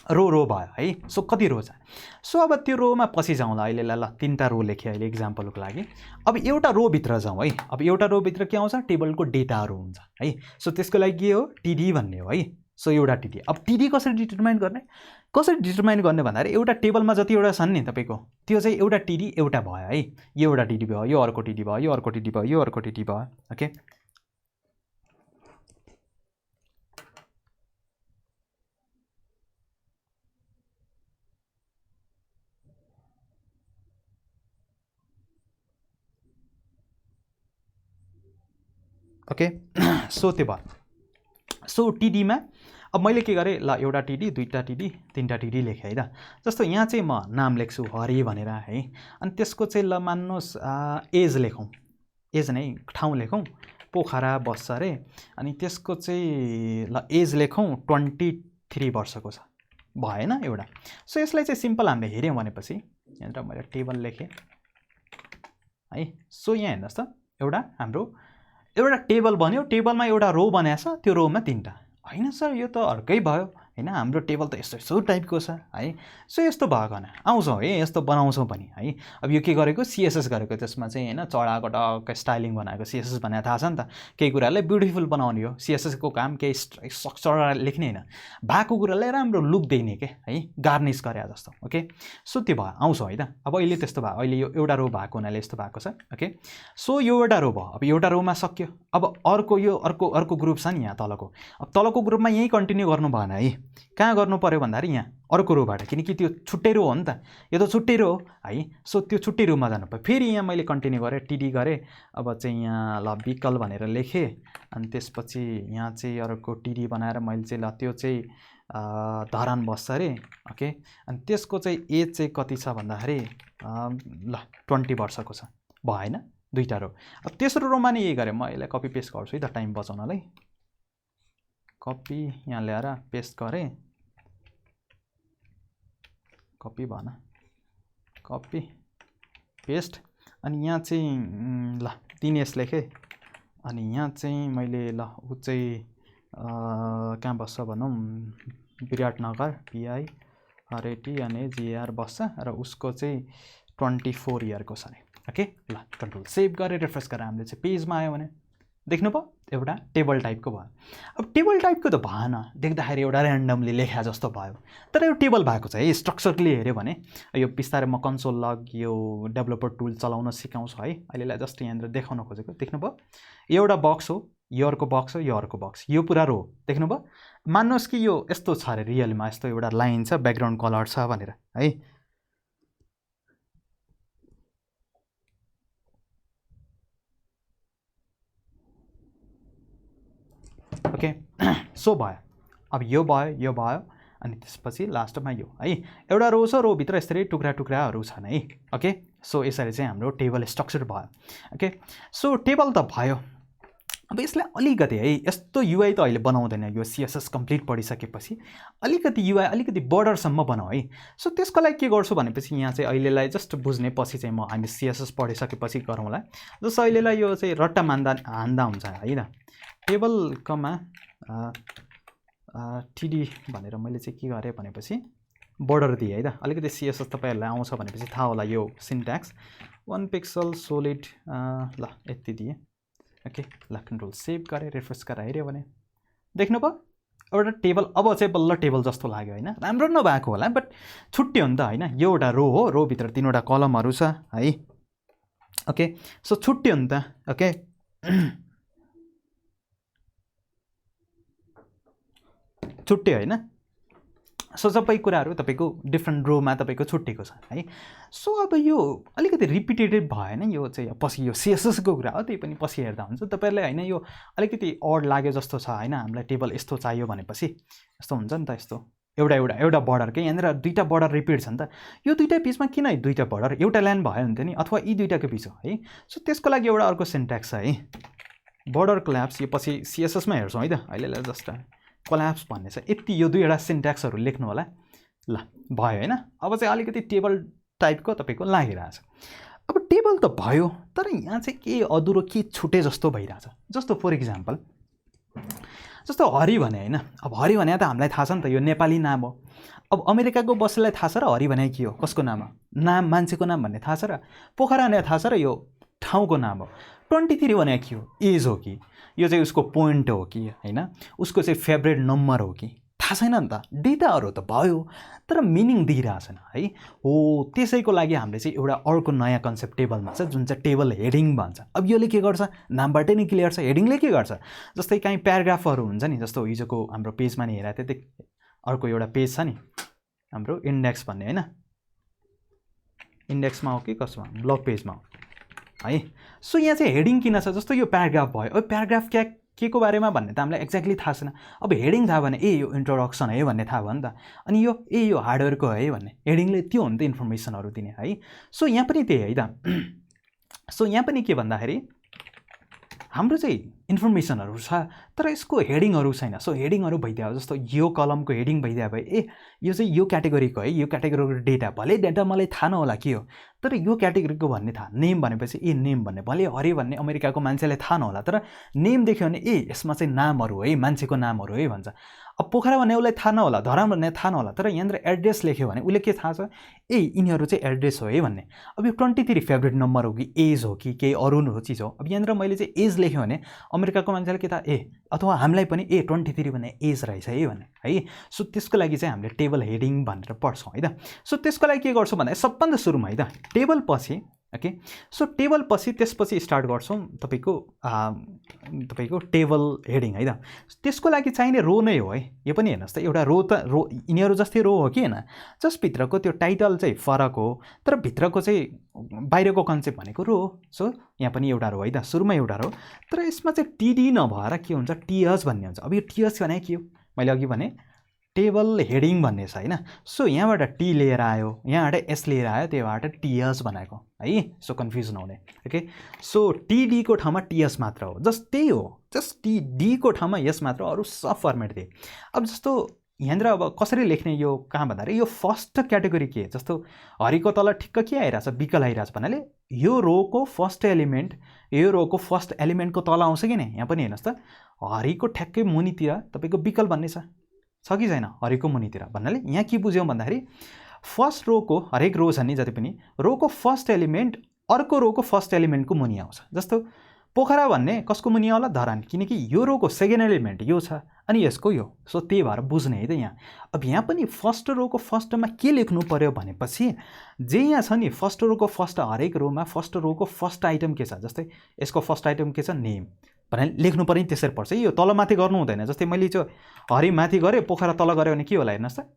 रो भयो है। सो कति रो छ, सो अब त्यो रोमा पछि जाउँला अहिले। ल 3टा रो लेखेँ अहिले इक्जाम्पलको लागि। अब एउटा रोभित्र जाउँ है। अब एउटा रोभित्र के आउँछ, टेबलको डेटाहरू हुन्छ है। सो त्यसको लागि के हो, टिडी भन्ने हो है। सो एउटा टिडी, अब टिडी कसरी डिटर्माइन गर्ने, भन्दाखेरि एउटा टेबलमा जतिवटा छन् नि तपाईँको, त्यो चाहिँ एउटा टिडी एउटा भयो है। यो एउटा टिडी भयो, यो अर्को टिडी भयो, यो अर्को टिडी भयो, यो अर्को टिडी भयो। ओके, ओके, सो त्यो भयो। सो टिडीमा अब मैले के गरेँ, ल एउटा टिडी, दुईवटा टिडी, तिनवटा टिडी लेखेँ है त। जस्तो यहाँ चाहिँ म नाम लेख्छु हरि भनेर है। अनि त्यसको चाहिँ ल मान्नुहोस् एज लेखौँ, एज नै ठाउँ लेखौँ, पोखरा बस्छ अरे। अनि त्यसको चाहिँ ल एज लेखौँ 23 वर्षको छ, भएन एउटा। सो यसलाई चाहिँ सिम्पल हामीले हेऱ्यौँ भनेपछि यहाँनिर मैले टेबल लेखेँ है। सो यहाँ हेर्नुहोस् त, एउटा टेबल बन्यो, टेबलमा एउटा रो बनाएको छ, त्यो रोमा 3टा। होइन सर यो त अर्कै भयो होइन, हाम्रो टेबल त यस्तो टाइपको छ है। सो यस्तो भएको होइन, आउँछौँ है, यस्तो बनाउँछौँ पनि है। अब यो के गरेको, सिएसएस गरेको, त्यसमा चाहिँ होइन चढाएको टक्क स्टाइलिङ बनाएको। सिएसएस भनेर थाहा छ नि त, केही कुरालाई ब्युटिफुल बनाउने हो। सिएसएसको काम केही स्ट्रक्चर लेख्ने होइन, भएको कुरालाई राम्रो लुक दिने के है, गार्निस गरे जस्तो। ओके, सो त्यो भयो, आउँछौँ है त। अब अहिले त्यस्तो भयो, अहिले यो एउटा रो भएको हुनाले यस्तो भएको छ। ओके, सो यो एउटा रो भयो, अब एउटा रोमा सक्यो। अब अर्को यो अर्को ग्रुप छ नि यहाँ तलको, अब तलको ग्रुपमा यहीँ कन्टिन्यू गर्नु भएन है। कहाँ गर्नु पर्यो भन्दाखेरि यहाँ अर्को रोबाट, किनकि त्यो छुट्टै रो हो नि त, यो त छुट्टै रो है। सो त्यो छुट्टै रोमा जानु पर्यो। फेरि यहाँ मैले कन्टिन्यू गरेँ, टिडी गरेँ। अब चाहिँ यहाँ ल विकल भनेर लेखेँ, अनि त्यसपछि यहाँ चाहिँ अर्को टिडी बनाएर मैले चाहिँ ल त्यो चाहिँ धरान बस्छ अरे। ओके, अनि त्यसको चाहिँ एज चाहिँ कति छ भन्दाखेरि ल 20 वर्षको छ, भएन, 2टा रो। अब तेस्रो रोमा नि यही गरेँ, म यसलाई कपी पेस्ट गर्छु है त टाइम बचाउनलाई। कपी यहाँ ल्याएर पेस्ट गरेँ, कपी भन, कपी पेस्ट। अनि यहाँ चाहिँ ल दिनेश लेखेँ, अनि यहाँ चाहिँ मैले ल ऊ चाहिँ कहाँ बस्छ भनौँ, विराटनगर PIRATNAGR बस्छ र उसको चाहिँ 24 इयरको छ अरे। ओके ल कन्ट्रोल सेभ गरेर रिफ्रेस गरेर हामीले चाहिँ पेजमा आयो भने देख्नुभयो एउटा टेबल टाइपको भयो। अब टेबल टाइपको त भएन, देख्दाखेरि एउटा ऱ्यान्डमली लेखा जस्तो भयो, तर यो टेबल भएको छ है। स्ट्रक्चरले हेऱ्यो भने यो बिस्तारै म कन्सोल लग यो डेभलपर टुल चलाउन सिकाउँछु है। अहिलेलाई जस्ट यहाँनिर देखाउन खोजेको देख्नुभयो, यो एउटा बक्स हो, यो अर्को बक्स हो, यो अर्को बक्स, यो पुरा रो देख्नुभयो। मान्नुहोस् कि यो यस्तो छ अरे रियलमा, यस्तो एउटा लाइन छ, ब्याकग्राउन्ड कलर छ भनेर है। ओके सो भयो। अब यो भयो अनि त्यसपछि लास्टमा यो है, एउटा रो छ, रोभित्र यसरी टुक्रा टुक्राहरू छन् है। ओके सो यसरी चाहिँ हाम्रो टेबल स्ट्रक्चर भयो। ओके सो टेबल त भयो। अब यसलाई अलिकति है, यस्तो युआई त अहिले बनाउँदैन, यो CSS कम्प्लिट पढिसकेपछि अलिकति युआई अलिकति बर्डरसम्म बनाऊ है। सो त्यसको लागि के गर्छु भनेपछि यहाँ चाहिँ अहिलेलाई जस्ट बुझ्ने, पछि चाहिँ म हामी CSS पढिसकेपछि गरौँला। जस्तो अहिलेलाई यो चाहिँ रट्टा हान्दा हुन्छ है त। टेबल कमा TD भनेर मैले चाहिँ के गरेँ भनेपछि बर्डर दिएँ है त। अलिकति CSS तपाईँहरूलाई आउँछ भनेपछि थाहा होला यो सिन्ट्याक्स 1 पिक्सल सोलिड ल यति दिएँ। ओके ल कन्ट्रोल सेभ गरेँ रिफ्रेस गरेर हेऱ्यो भने देख्नुभयो एउटा टेबल। अब चाहिँ बल्ल टेबल जस्तो लाग्यो होइन, राम्रो नभएको होला बट छुट्यो नि त होइन। यो एउटा रो हो, रोभित्र 3वटा कलमहरू छ है। ओके सो छुट्यो नि त। ओके छुट्यो होइन। सो सबै कुराहरू तपाईँको डिफ्रेन्ट रोमा तपाईँको छुट्टिएको छ है। सो अब यो अलिकति रिपिटेटिभ भएन, यो चाहिँ पछि यो CSS को कुरा हो, त्यही पनि पछि हेर्दा हुन्छ। तपाईँहरूलाई होइन यो अलिकति अड लाग्यो जस्तो छ होइन, हामीलाई टेबल यस्तो चाहियो भनेपछि यस्तो हुन्छ नि त। यस्तो एउटा बर्डर के यहाँनिर 2टा बर्डर रिपिट छ नि त। यो 2टा बिचमा किन 2टा बर्डर, एउटा लाइन भयो हुन्थ्यो नि, अथवा यी 2टाको बिच हो है। सो त्यसको लागि एउटा अर्को सिन्ट्याक्स छ है, बर्डर कोल्याप्स। यो पछि CSS मा हेर्छौँ है त। अहिलेलाई जस्ट कोल्याप्स भन्ने छ, यति यो 2वटा सिन्ट्याक्सहरू लेख्नु होला। ल भयो होइन। अब चाहिँ अलिकति टेबल टाइपको तपाईँको लागिरहेछ। अब टेबल त भयो, तर यहाँ चाहिँ के अधुरो के छुटे जस्तो भइरहेछ। जस्तो फर इक्जाम्पल जस्तो हरि भने होइन, अब हरि भने त हामीलाई थाहा छ नि त, यो नेपाली नाम हो। अब अमेरिकाको बस्नेलाई थाहा छ र हरि भने के हो, कसको नाम हो, नाम मान्छेको नाम भन्ने थाहा छ र पोखरा भने थाहा छ र यो ठाउँको नाम हो। 23 भने के हो, एज हो कि यो चाहिँ उसको पोइन्ट हो कि होइन, उसको चाहिँ फेभरेट नम्बर हो कि थाहा छैन नि त। डेटाहरू त भयो तर मिनिङ दिइरहेछन् है। हो त्यसैको लागि हामीले चाहिँ एउटा अर्को नयाँ कन्सेप्ट टेबलमा छ, जुन चाहिँ टेबल हेडिङ भन्छ। अब योले के गर्छ, नामबाटै नै क्लियर छ। हेडिङले के गर्छ, जस्तै काहीँ प्याराग्राफहरू हुन्छ नि, जस्तो हिजोको हाम्रो पेजमा नि हेरेको थिएँ, अर्को एउटा पेज छ नि हाम्रो इन्डेक्स भन्ने होइन, इन्डेक्समा हो कि कसमा, ब्लग पेजमा हो है। सो यहाँ चाहिँ हेडिङ किन छ, जस्तो यो प्याराग्राफ भयो, अब प्याराग्राफ के को बारेमा भन्ने त हामीलाई एक्ज्याक्टली थाहा छैन। अब हेडिङ थाहा भने यो इन्ट्रोडक्सन है भन्ने थाहा भयो नि त, अनि यो हार्डवेयरको है भन्ने हेडिङले त्यो हो नि त इन्फर्मेसनहरू दिने है। सो यहाँ पनि त्यही है त। सो यहाँ पनि के भन्दाखेरि हाम्रो चाहिँ इन्फर्मेसनहरू छ तर यसको हेडिङहरू छैन। सो हेडिङहरू भइदियो, जस्तो यो कलमको हेडिङ भइदियो भए यो चाहिँ यो क्याटेगोरीको है, यो क्याटेगोरीको डेटा, भले डेटा मलाई थाहा नहोला के हो, तर यो क्याटेगोरीको भन्ने थाहा। नेम भनेपछि नेम भन्ने, भले हरे भन्ने अमेरिकाको मान्छेले थाहा नहोला, तर नेम देख्यो भने यसमा चाहिँ नामहरू है, मान्छेको नामहरू है भन्छ। अब पोखरा भन्ने उसलाई थाहा नहोला, धरान भन्ने थाहा नहोला, तर यहाँनिर एड्रेस लेख्यो भने उसले के थाहा छ, यिनीहरू चाहिँ एड्रेस हो है भन्ने। अब यो 23 फेभरेट नम्बर हो कि एज हो कि केही अरू चिज हो। अब यहाँनिर मैले चाहिँ एज लेख्यो भने अमेरिकाको मान्छेले के थाहा, अथवा हामीलाई पनि 23 भन्ने एज रहेछ है भन्ने है। सो त्यसको लागि चाहिँ हामीले टेबल हेडिङ भनेर पढ्छौँ है त। सो त्यसको लागि के गर्छौँ भन्दा सबभन्दा सुरुमा है त टेबल पछि। ओके सो टेबल पछि त्यसपछि स्टार्ट गर्छौँ तपाईँको टेबल हेडिङ है त। त्यसको लागि चाहिने रो नै हो है। यो पनि हेर्नुहोस् त, एउटा रो यिनीहरू जस्तै रो हो कि होइन, जस्ट भित्रको त्यो टाइटल चाहिँ फरक हो, तर भित्रको चाहिँ बाहिरको कन्सेप्ट भनेको रो हो। सो यहाँ पनि एउटा रो है त, सुरुमा एउटा रो, तर यसमा चाहिँ टिडी नभएर के हुन्छ, टिएच भन्ने हुन्छ। अब यो टिएच भने के हो, मैले अघि भने टेबल हेडिङ भन्ने छ होइन। सो यहाँबाट टी लिएर आयो, यहाँबाट एस लिएर आयो, त्यहीबाट टिएस बनाएको है। सो कन्फ्युज नहुने। ओके सो टिडीको ठाउँमा टिएस मात्र हो, जस्ट त्यही हो, जस्ट टिडीको ठाउँमा यस मात्र, अरू सब फर्मेट दिए। अब जस्तो यहाँनिर अब कसरी लेख्ने यो कहाँ भन्दाखेरि यो फर्स्ट क्याटेगोरी के, जस्तो हरिको तल ठिक्क के आइरहेछ, विकल आइरहेछ भन्नाले यो रोको फर्स्ट एलिमेन्ट, यो रोको फर्स्ट एलिमेन्टको तल आउँछ कि नै। यहाँ पनि हेर्नुहोस् त, हरिको ठ्याक्कै मुनितिर तपाईँको विकल भन्ने छ छ कि छैन हरेकको मुनितिर भन्नाले यहाँ के बुझ्यौँ भन्दाखेरि फर्स्ट रोको हरेक रो छ नि जति पनि रोको फर्स्ट एलिमेन्ट अर्को रोको फर्स्ट एलिमेन्टको मुनि आउँछ। जस्तो पोखरा भन्ने कसको मुनि आउला धरान, किनकि यो रोको सेकेन्ड एलिमेन्ट यो छ अनि यसको यो, सो त्यही भएर बुझ्ने है त यहाँ। अब यहाँ पनि फर्स्ट रोको फर्स्टमा के लेख्नु पर्यो भनेपछि जे यहाँ छ नि फर्स्ट रोको फर्स्ट हरेक रोमा फर्स्ट रोको फर्स्ट आइटम के छ, जस्तै यसको फर्स्ट आइटम के छ नेम भनेर लेख्नु पर्यो नि, त्यसरी पर्छ। यो तलमाथि गर्नु हुँदैन। जस्तै मैले चाहिँ हरि माथि गरेँ पोखरा तल गऱ्यो भने के होला हेर्नुहोस् त,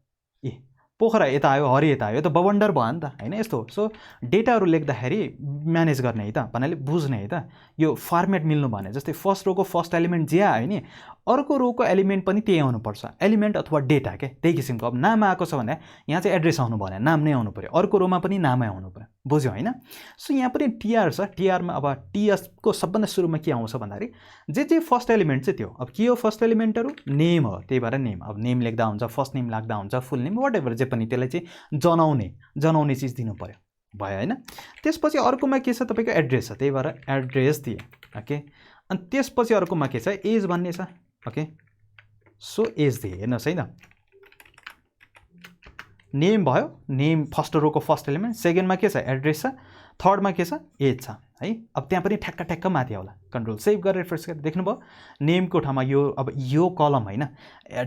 ए पोखरा यता आयो हरि यता आयो, यो त बवन्डर भयो नि त होइन यस्तो। सो डेटाहरू लेख्दाखेरि म्यानेज गर्ने है त भन्नाले बुझ्ने है त, यो फर्मेट मिल्नु भने जस्तै फर्स्ट रोको फर्स्ट एलिमेन्ट जे आयो नि अर्को रोको एलिमेन्ट पनि त्यही आउनुपर्छ, एलिमेन्ट अथवा डेटा के त्यही किसिमको। अब नाम आएको छ भने यहाँ चाहिँ एड्रेस आउनु भएन, नाम नै आउनु पऱ्यो, अर्को रोमा पनि नामै आउनु पऱ्यो, बुझ्यो होइन। सो यहाँ पनि टिआर छ, टिआरमा अब टिएसको सबभन्दा सुरुमा के आउँछ भन्दाखेरि जे फर्स्ट एलिमेन्ट चाहिँ त्यो। अब के हो फर्स्ट एलिमेन्टहरू नेम हो, त्यही भएर नेम। अब नेम लेख्दा हुन्छ, फर्स्ट नेम लाग्दा हुन्छ, फुल नेम वाट एभर जे पनि त्यसलाई चाहिँ जनाउने चिज दिनु पऱ्यो, भयो होइन। त्यसपछि अर्कोमा के छ तपाईँको एड्रेस छ, त्यही भएर एड्रेस दिए ओके। अनि त्यसपछि अर्कोमा के छ एज भन्ने छ ओके, सो एज दिए हेर्नुहोस् है त। नेम भयो, नेम फर्स्ट रोको फर्स्ट एलिमेन्ट, सेकेन्डमा के छ एड्रेस छ, थर्डमा के छ एज छ है। अब त्यहाँ पनि ठ्याक्क माथि आउला, कन्ट्रोल सेभ गरेर रिफ्रेस गरेर देख्नुभयो नेमको ठाउँमा यो। अब यो कलम होइन,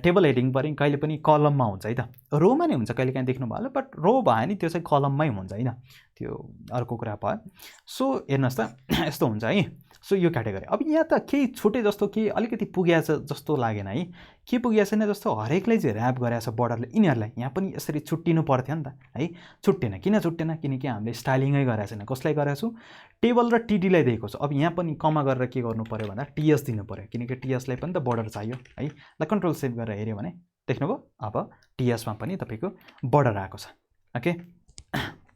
टेबल हेडिङ पनि कहिले पनि कलममा हुन्छ है त, रोमा नै हुन्छ कहिले काहीँ देख्नुभयो होला, बट रो भयो नि त्यो चाहिँ कलममै हुन्छ होइन, त्यो अर्को कुरा भयो। सो हेर्नुहोस् त यस्तो हुन्छ है। सो यो क्याटेगोरी। अब यहाँ त केही छुटे जस्तो केही अलिकति पुगेछ जस्तो लागेन है, के पुगेको छैन जस्तो हरेकलाई चाहिँ ऱ्याप गरेछ बर्डरले, यिनीहरूलाई यहाँ पनि यसरी छुट्टिनु पर्थ्यो नि त है, छुट्टेन। किन छुट्टेन, किनकि हामीले स्टाइलिङै गरेको छैन। कसलाई गरेको छु टेबल र टिडीलाई दिएको छु। अब यहाँ पनि कमा गरेर के गर्नु पऱ्यो भन्दा टिएस दिनु पऱ्यो, किनकि टिएसलाई पनि त बर्डर चाहियो है। ल कन्ट्रोल सेभ गरेर हेऱ्यो भने देख्नुभयो अब टिएसमा पनि तपाईँको बर्डर आएको छ ओके।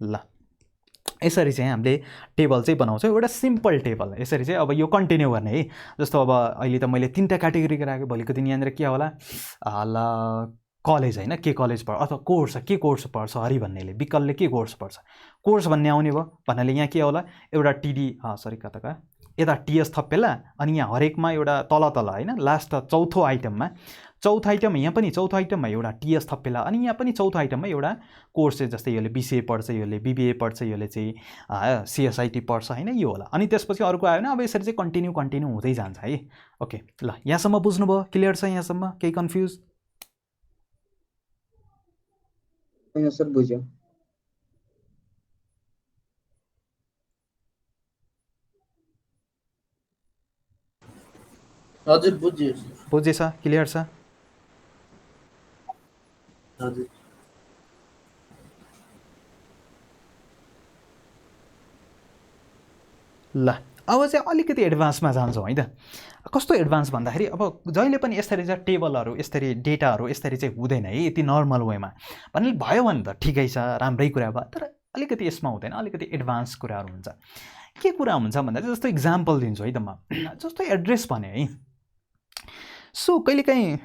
ल यसरी चाहिँ हामीले टेबल चाहिँ बनाउँछौँ, एउटा सिम्पल टेबल। यसरी चाहिँ अब यो कन्टिन्यू गर्ने है। जस्तो अब अहिले त मैले 3टा क्याटेगोरी राखेँ, भोलिको दिन यहाँनिर के होला ल कलेज होइन, के कलेज पढ्छ अथवा कोर्स के कोर्स पढ्छ हरि भन्नेले, विकलले के कोर्स पढ्छ कोर्स भन्ने आउने भयो भन्नाले यहाँ के होला एउटा टिडी सरी कता यता टिएस थपेला, अनि यहाँ हरेकमा एउटा तल होइन लास्ट चौथो आइटममा यहाँ पनि चौथो आइटममा एउटा टिएस थपेला, अनि यहाँ पनि चौथो आइटममा एउटा कोर्स चाहिँ जस्तै यसले बिसिए पढ्छ, यसले बिबिए पढ्छ, यसले चाहिँ सिएसआइटी पढ्छ होइन, यो होला। अनि त्यसपछि अर्को आयो भने अब यसरी चाहिँ कन्टिन्यू हुँदै जान्छ है ओके। ल यहाँसम्म बुझ्नुभयो, क्लियर छ यहाँसम्म, केही कन्फ्युज? सर बुझ्यो। हजुर बुझ्यो। बुझेछ, क्लियर छ? हजुर। ल अब चाहिँ अलिकति एडभान्समा जान्छौँ है त। कस्तो एडभान्स भन्दाखेरि अब जहिले पनि यसरी चाहिँ टेबलहरू यसरी डेटाहरू यसरी चाहिँ हुँदैन है यति नर्मल वेमा, भन्ने भयो भने त ठिकै छ राम्रै कुरा भयो, तर अलिकति यसमा हुँदैन, अलिकति एडभान्स कुराहरू हुन्छ। के कुरा हुन्छ भन्दा चाहिँ जस्तो इक्जाम्पल दिन्छु है त म, जस्तो एड्रेस भने है। सो कहिलेकाहीँ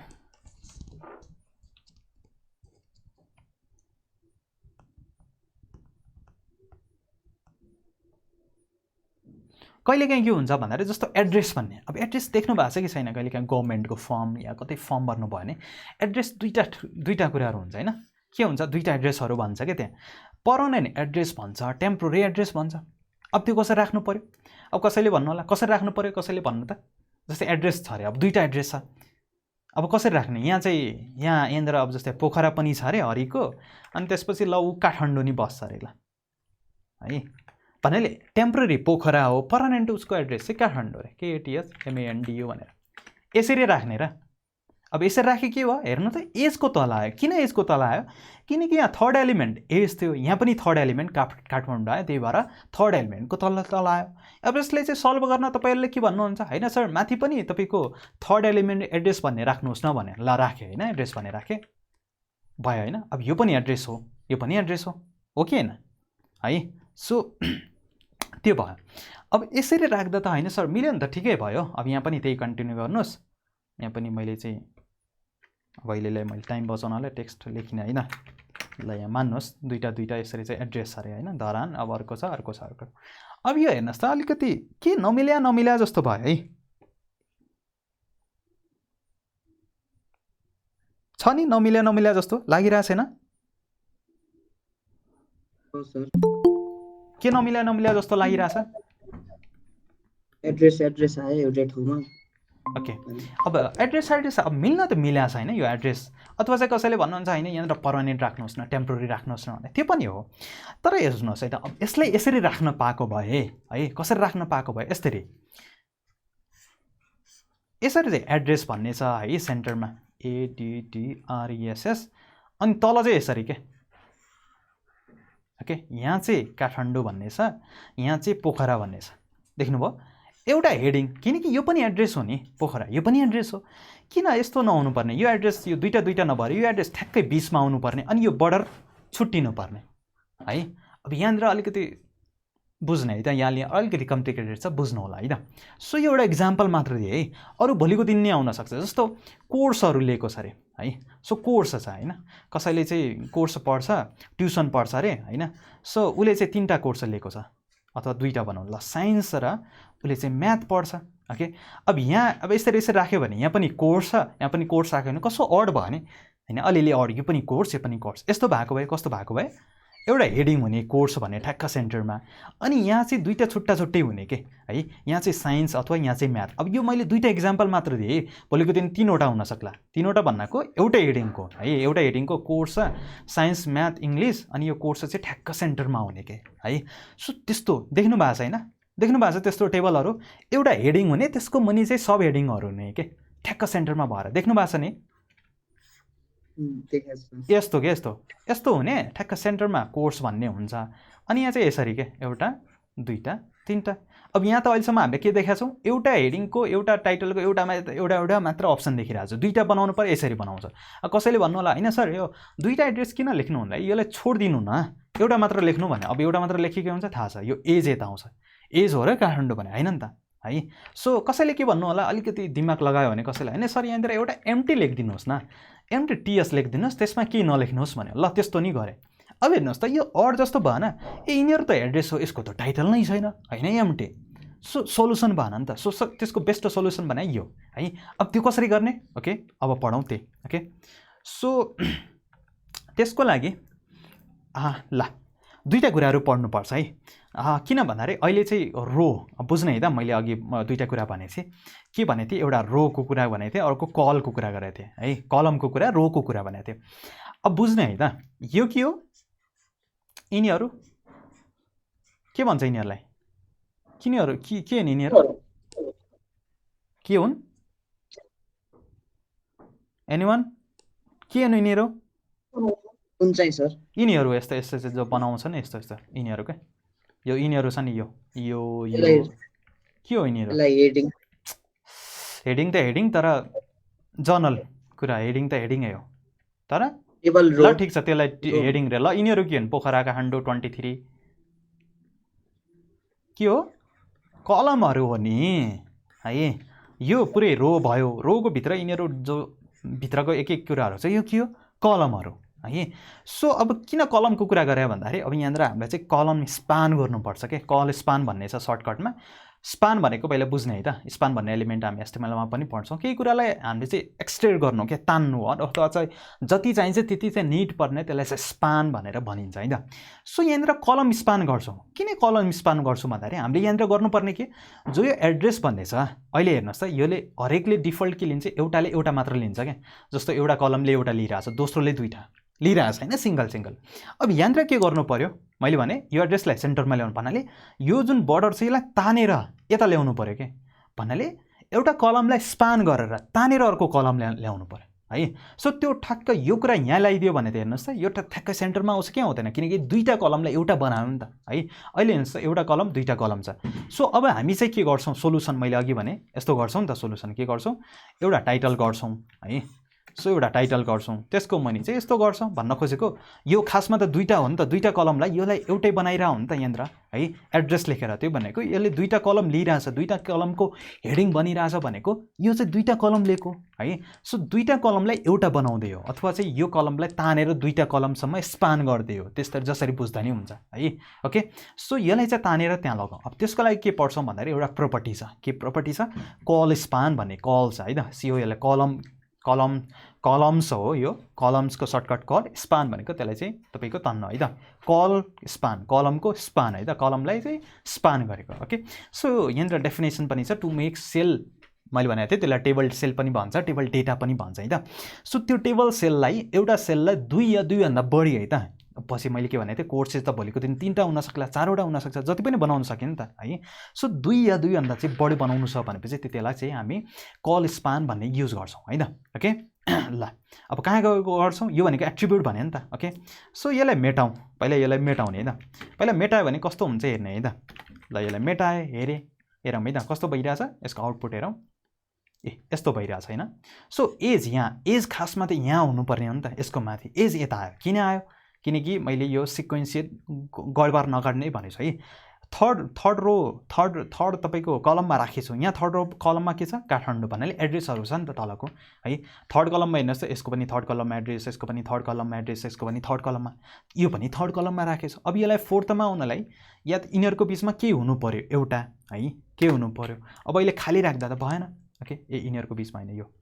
के हुन्छ भन्दाखेरि जस्तो एड्रेस भन्ने, अब एड्रेस देख्नु भएको छ कि छैन कहिलेकाहीँ गभर्मेन्टको फर्म या कतै फर्म भर्नु भयो भने एड्रेस दुईटा कुराहरू हुन्छ होइन, के हुन्छ दुईटा एड्रेसहरू भन्छ क्या, त्यहाँ पर्मानेन्ट एड्रेस भन्छ, टेम्पोरेरी एड्रेस भन्छ। अब त्यो कसरी राख्नु पऱ्यो, अब कसैले भन्नु होला कसरी राख्नु पऱ्यो, कसैले भन्नु त जस्तै एड्रेस छ अरे, अब दुईटा एड्रेस छ अब कसरी राख्ने, यहाँ चाहिँ यहाँनिर अब जस्तै पोखरा पनि छ अरे हरिको, अनि त्यसपछि ल ऊ काठमाडौँ नि बस्छ अरे ल है, भन्नाले टेम्पोरेरी पोखरा हो, पर्मानेन्ट उसको एड्रेस चाहिँ काठमाडौँ अरे, KATHMANDU भनेर यसरी राख्ने र। अब यसरी राखे के भयो हेर्नु त, एजको तल आयो। किन एजको तल आयो, किनकि यहाँ थर्ड एलिमेन्ट एज थियो, यहाँ पनि थर्ड एलिमेन्ट काठमाडौँ आयो, त्यही भएर थर्ड एलिमेन्टको तल आयो। अब यसलाई चाहिँ सल्भ गर्न तपाईँहरूले के भन्नुहुन्छ, होइन सर माथि पनि तपाईँको थर्ड एलिमेन्ट एड्रेस भन्ने राख्नुहोस् न भने, ल राखेँ होइन एड्रेस भन्ने राखेँ भयो होइन। अब यो पनि एड्रेस हो, यो पनि एड्रेस हो कि होइन है। सो त्यो भयो। अब यसरी राख्दा त होइन सर मिल्यो नि त, ठिकै भयो। अब यहाँ पनि त्यही कन्टिन्यू गर्नुहोस्, यहाँ पनि मैले चाहिँ अब अहिलेलाई मैले टाइम बचाउनलाई टेक्स्ट लेखिनँ होइन। ल यहाँ मान्नुहोस् दुईटा यसरी चाहिँ एड्रेस अरे होइन, धरान, अब अर्को छ अर्को। अब यो हेर्नुहोस् त अलिकति के नमिल्या जस्तो भयो है। छ नि नमिल्या जस्तो लागिरहेको छैन हो सर के नमिल्या जस्तो लागिरहेछ एड्रेस आयो एउटा ठाउँमा ओके अब एड्रेस अब मिल्न त मिलाएको छैन यो एड्रेस अथवा चाहिँ कसैले भन्नुहुन्छ होइन यहाँनिर पर्मानेन्ट राख्नुहोस् न टेम्पोररी राख्नुहोस् न भने त्यो पनि हो तर हेर्नुहोस् है त अब यसलाई यसरी राख्न पाएको भए है कसरी राख्न पाएको भए यसरी चाहिँ एड्रेस भन्ने छ है सेन्टरमा ADDRESS अनि तल चाहिँ यसरी के ओके यहाँ चाहिँ काठमाडौँ भन्ने छ यहाँ चाहिँ पोखरा भन्ने छ देख्नुभयो एउटा हेडिङ किनकि यो पनि एड्रेस हो नि पोखरा यो पनि एड्रेस हो किन यस्तो नहुनु पर्ने यो एड्रेस यो दुईटा नभएर यो एड्रेस ठ्याक्कै बिचमा आउनुपर्ने अनि यो बर्डर छुट्टिनु पर्ने है अब यहाँनिर अलिकति बुझ्ने है त यहाँले अलिकति कम्प्लिकेटेड छ बुझ्नु होला है त सो यो एउटा इक्जाम्पल मात्र दिए है अरू भोलिको दिन नै आउन सक्छ जस्तो कोर्सहरू लिएको छ अरे है सो कोर्स छ होइन कसैले चाहिँ कोर्स पढ्छ ट्युसन पढ्छ अरे होइन सो उसले चाहिँ 3टा कोर्स लिएको छ अथवा 2टा भनौँ ल साइन्स र उसले चाहिँ म्याथ पढ्छ ओके अब यहाँ अब यसरी राख्यो भने यहाँ पनि कोर्स छ यहाँ पनि कोर्स राख्यो भने कसो अड भयो नि होइन अलिअलि अड यो पनि कोर्स यो पनि कोर्स यस्तो भएको भए कस्तो भएको भए एउटा हेडिङ हुने कोर्स भन्ने ठ्याक्क सेन्टरमा अनि यहाँ चाहिँ 2टा छुट्टै हुने के है यहाँ चाहिँ साइन्स अथवा यहाँ चाहिँ म्याथ अब यो मैले 2टा इक्जाम्पल मात्र दिएँ भोलिको दिन 3वटा हुन सक्ला 3वटा भन्नाको एउटै हेडिङको है एउटा हेडिङको कोर्स साइन्स म्याथ इङ्ग्लिस अनि यो कोर्स चाहिँ ठ्याक्क सेन्टरमा हुने के है सो त्यस्तो देख्नु भएको छ होइन देख्नु भएको छ त्यस्तो टेबलहरू एउटा हेडिङ हुने त्यसको मुनि चाहिँ सब हेडिङहरू हुने के ठ्याक्क सेन्टरमा भएर देख्नु भएको छ नि यस्तो हुने ठ्याक्क सेन्टरमा कोर्स भन्ने हुन्छ अनि यहाँ चाहिँ यसरी के एउटा 2टा 3टा अब यहाँ त अहिलेसम्म हामीले के देखाएको छौँ एउटा हेडिङको एउटा टाइटलको एउटा मात्र अप्सन देखिरहेको छ 2टा बनाउनु पर्यो यसरी बनाउँछ कसैले भन्नु होला होइन सर यो 2टा एड्रेस किन लेख्नु हुँदा यसलाई छोडिदिनु न एउटा मात्र लेख्नु भने अब एउटा मात्र लेखेको हुन्छ थाहा छ यो एज यता आउँछ एज हो र काठमाडौँ भने होइन नि त है सो कसैले के भन्नु होला अलिकति दिमाग लगायो भने कसैले होइन सर यहाँनिर एउटा एम्टी लेखिदिनुहोस् न एम्टी टिएस लेखिदिनुहोस् त्यसमा केही नलेख्नुहोस् भन्यो ल त्यस्तो नि गरेँ अब हेर्नुहोस् त यो अड जस्तो भएन यिनीहरू त एड्रेस हो यसको त टाइटल नै छैन होइन एम्टी सो सोल्युसन भएन नि त सो त्यसको बेस्ट सोल्युसन भने यो है अब त्यो कसरी गर्ने ओके अब पढौँ त्यही ओके सो त्यसको लागि ल 2टा कुराहरू पढ्नुपर्छ है किन भन्दाखेरि अहिले चाहिँ रो बुझ्ने है त मैले अघि 2टा कुरा भनेको थिएँ के भनेको थिएँ एउटा रोको कुरा भनेको थिएँ अर्को कलको कुरा गरेको थिएँ है कलमको कुरा रोको कुरा भनेको थिएँ अब बुझ्ने है त यो के हो यिनीहरू के भन्छ यिनीहरूलाई किनीहरू के हुन् यिनीहरू के हुन् एनीवन के हुन् यिनीहरू कुन चाहिँ सर यिनीहरू यस्तो चाहिँ जो बनाउँछ नि यस्तो यिनीहरू क्या यो यिनीहरू छ नि यो के हो यिनीहरू हेडिङ त हेडिङ तर जनरल कुरा हेडिङ त हेडिङै हो तर ल ठिक छ त्यसलाई हेडिङ रे ल यिनीहरू के हुन् पोखरा काठमाडौँ 23 के हो कलमहरू हो नि है यो पुरै रो भयो रोको भित्र यिनीहरू जो भित्रको एक कुराहरू छ यो के हो कलमहरू है सो अब किन कलमको कुरा गरे भन्दाखेरि अब यहाँनिर हामीलाई चाहिँ कलम स्पान गर्नुपर्छ के कल स्पान भन्ने छ सर्टकटमा स्पान भनेको पहिला बुझ्ने है त स्पान भन्ने एलिमेन्ट हामी एचटीएमएलमा पनि पढ्छौँ केही कुरालाई हामीले चाहिँ एक्सटेन्ड गर्नु के तान्नु हो अथवा चाहिँ जति चाहिन्छ त्यति चाहिँ निड पर्ने त्यसलाई चाहिँ स्पान भनेर भनिन्छ है त सो यहाँनिर कलम स्पान गर्छौँ किन कलम स्पान गर्छौँ भन्दाखेरि हामीले यहाँनिर गर्नुपर्ने के जो यो एड्रेस भन्ने छ अहिले हेर्नुहोस् त योले हरेकले डिफल्ट के लिन्छ एउटाले एउटा मात्र लिन्छ क्या जस्तो एउटा कलमले एउटा लिइरहेछ दोस्रोले 2टा लिइरहेछ होइन सिङ्गल अब यहाँनिर के गर्नु पर्यो मैले भने यो एड्रेसलाई सेन्टरमा ल्याउनु भन्नाले यो जुन बर्डर छ यसलाई तानेर यता ल्याउनु पर्यो के भन्नाले एउटा कलमलाई स्पान गरेर तानेर अर्को कलम ल्याउनु पर्यो है सो त्यो ठ्याक्क यो कुरा यहाँ ल्याइदियो भने त हेर्नुहोस् त यो ठ्याक्क सेन्टरमा आउँछ के आउँदैन किनकि 2टा कलमलाई एउटा बनायो नि त है अहिले हेर्नुहोस् त एउटा कलम 2टा कलम छ सो अब हामी चाहिँ के गर्छौँ सोल्युसन मैले अघि भने यस्तो गर्छौँ नि त सोल्युसन के गर्छौँ एउटा टाइटल गर्छौँ है सो एउटा टाइटल गर्छौँ त्यसको मुनि चाहिँ यस्तो गर्छौँ भन्न खोजेको यो खासमा त 2टा हो नि त 2टा कलमलाई यसलाई एउटै बनाइरहेको हो नि त यहाँनिर है एड्रेस लेखेर त्यो भनेको यसले 2टा कलम लिइरहेछ 2टा कलमको हेडिङ बनिरहेछ भनेको यो चाहिँ 2टा कलम लिएको है सो 2टा कलमलाई एउटा बनाउँदै हो अथवा चाहिँ यो कलमलाई तानेर 2टा कलमसम्म स्पान गर्दै हो त्यसरी जसरी बुझ्दा नि हुन्छ है ओके सो यसलाई चाहिँ तानेर त्यहाँ लगाउँ अब त्यसको लागि के पढ्छौँ भन्दाखेरि एउटा प्रपर्टी छ के प्रपर्टी छ कल स्पान भन्ने कल छ है त सिओ यसलाई कलम कलम्स हो यो कलम्सको सर्टकट कल स्पान भनेको त्यसलाई चाहिँ तपाईँको तन्न है त कल स्पान कलमको स्पान है त कलमलाई चाहिँ स्पान गरेको ओके सो यहाँनिर डेफिनेसन पनि छ टु मेक सेल मैले भनेको थिएँ त्यसलाई टेबल सेल पनि भन्छ टेबल डेटा पनि भन्छ है त सो त्यो टेबल सेललाई एउटा सेललाई 2 या 2 भन्दा बढी है त पछि मैले के भनेको थिएँ कोर्सेस त भोलिको दिन 3टा हुन सक्ला 4वटा हुन सक्छ जति पनि बनाउन सक्यो नि त है सो 2 या 2 भन्दा चाहिँ बढी बनाउनु छ भनेपछि त्यतिलाई चाहिँ हामी कल स्पान भन्ने युज गर्छौँ है त ओके ल अब कहाँ गर्छौँ यो भनेको एट्रिब्युट भन्यो नि त ओके सो यसलाई मेटाउँ पहिला यसलाई मेटाउने है त पहिला मेटायो भने कस्तो हुन्छ हेर्ने है त ल यसलाई मेटाएँ हेरौँ है त कस्तो भइरहेछ यसको आउटपुट हेरौँ ए यस्तो भइरहेछ हैन सो एज यहाँ एज खासमा त यहाँ हुनुपर्ने हो नि त यसको माथि एज यता आयो किन आयो किनकि मैले यो सिक्वेन्सियल गडबड नगर्ने भनेछु है थर्ड रो थर्ड तपाईँको कलममा राखेछु यहाँ थर्ड रो कलममा के छ काठमाडौँ भन्नाले एड्रेसहरू छ नि त तलको है थर्ड कलममा हेर्नुहोस् त यसको पनि थर्ड कलममा एड्रेस यसको पनि थर्ड कलममा एड्रेस यसको पनि थर्ड कलममा यो पनि थर्ड कलममा राखेछु अब यसलाई फोर्थमा आउनलाई या यिनीहरूको बिचमा के हुनु पर्यो एउटा है के हुनु पर्यो अब अहिले खाली राख्दा त भएन ओके यिनीहरूको बिचमा होइन यो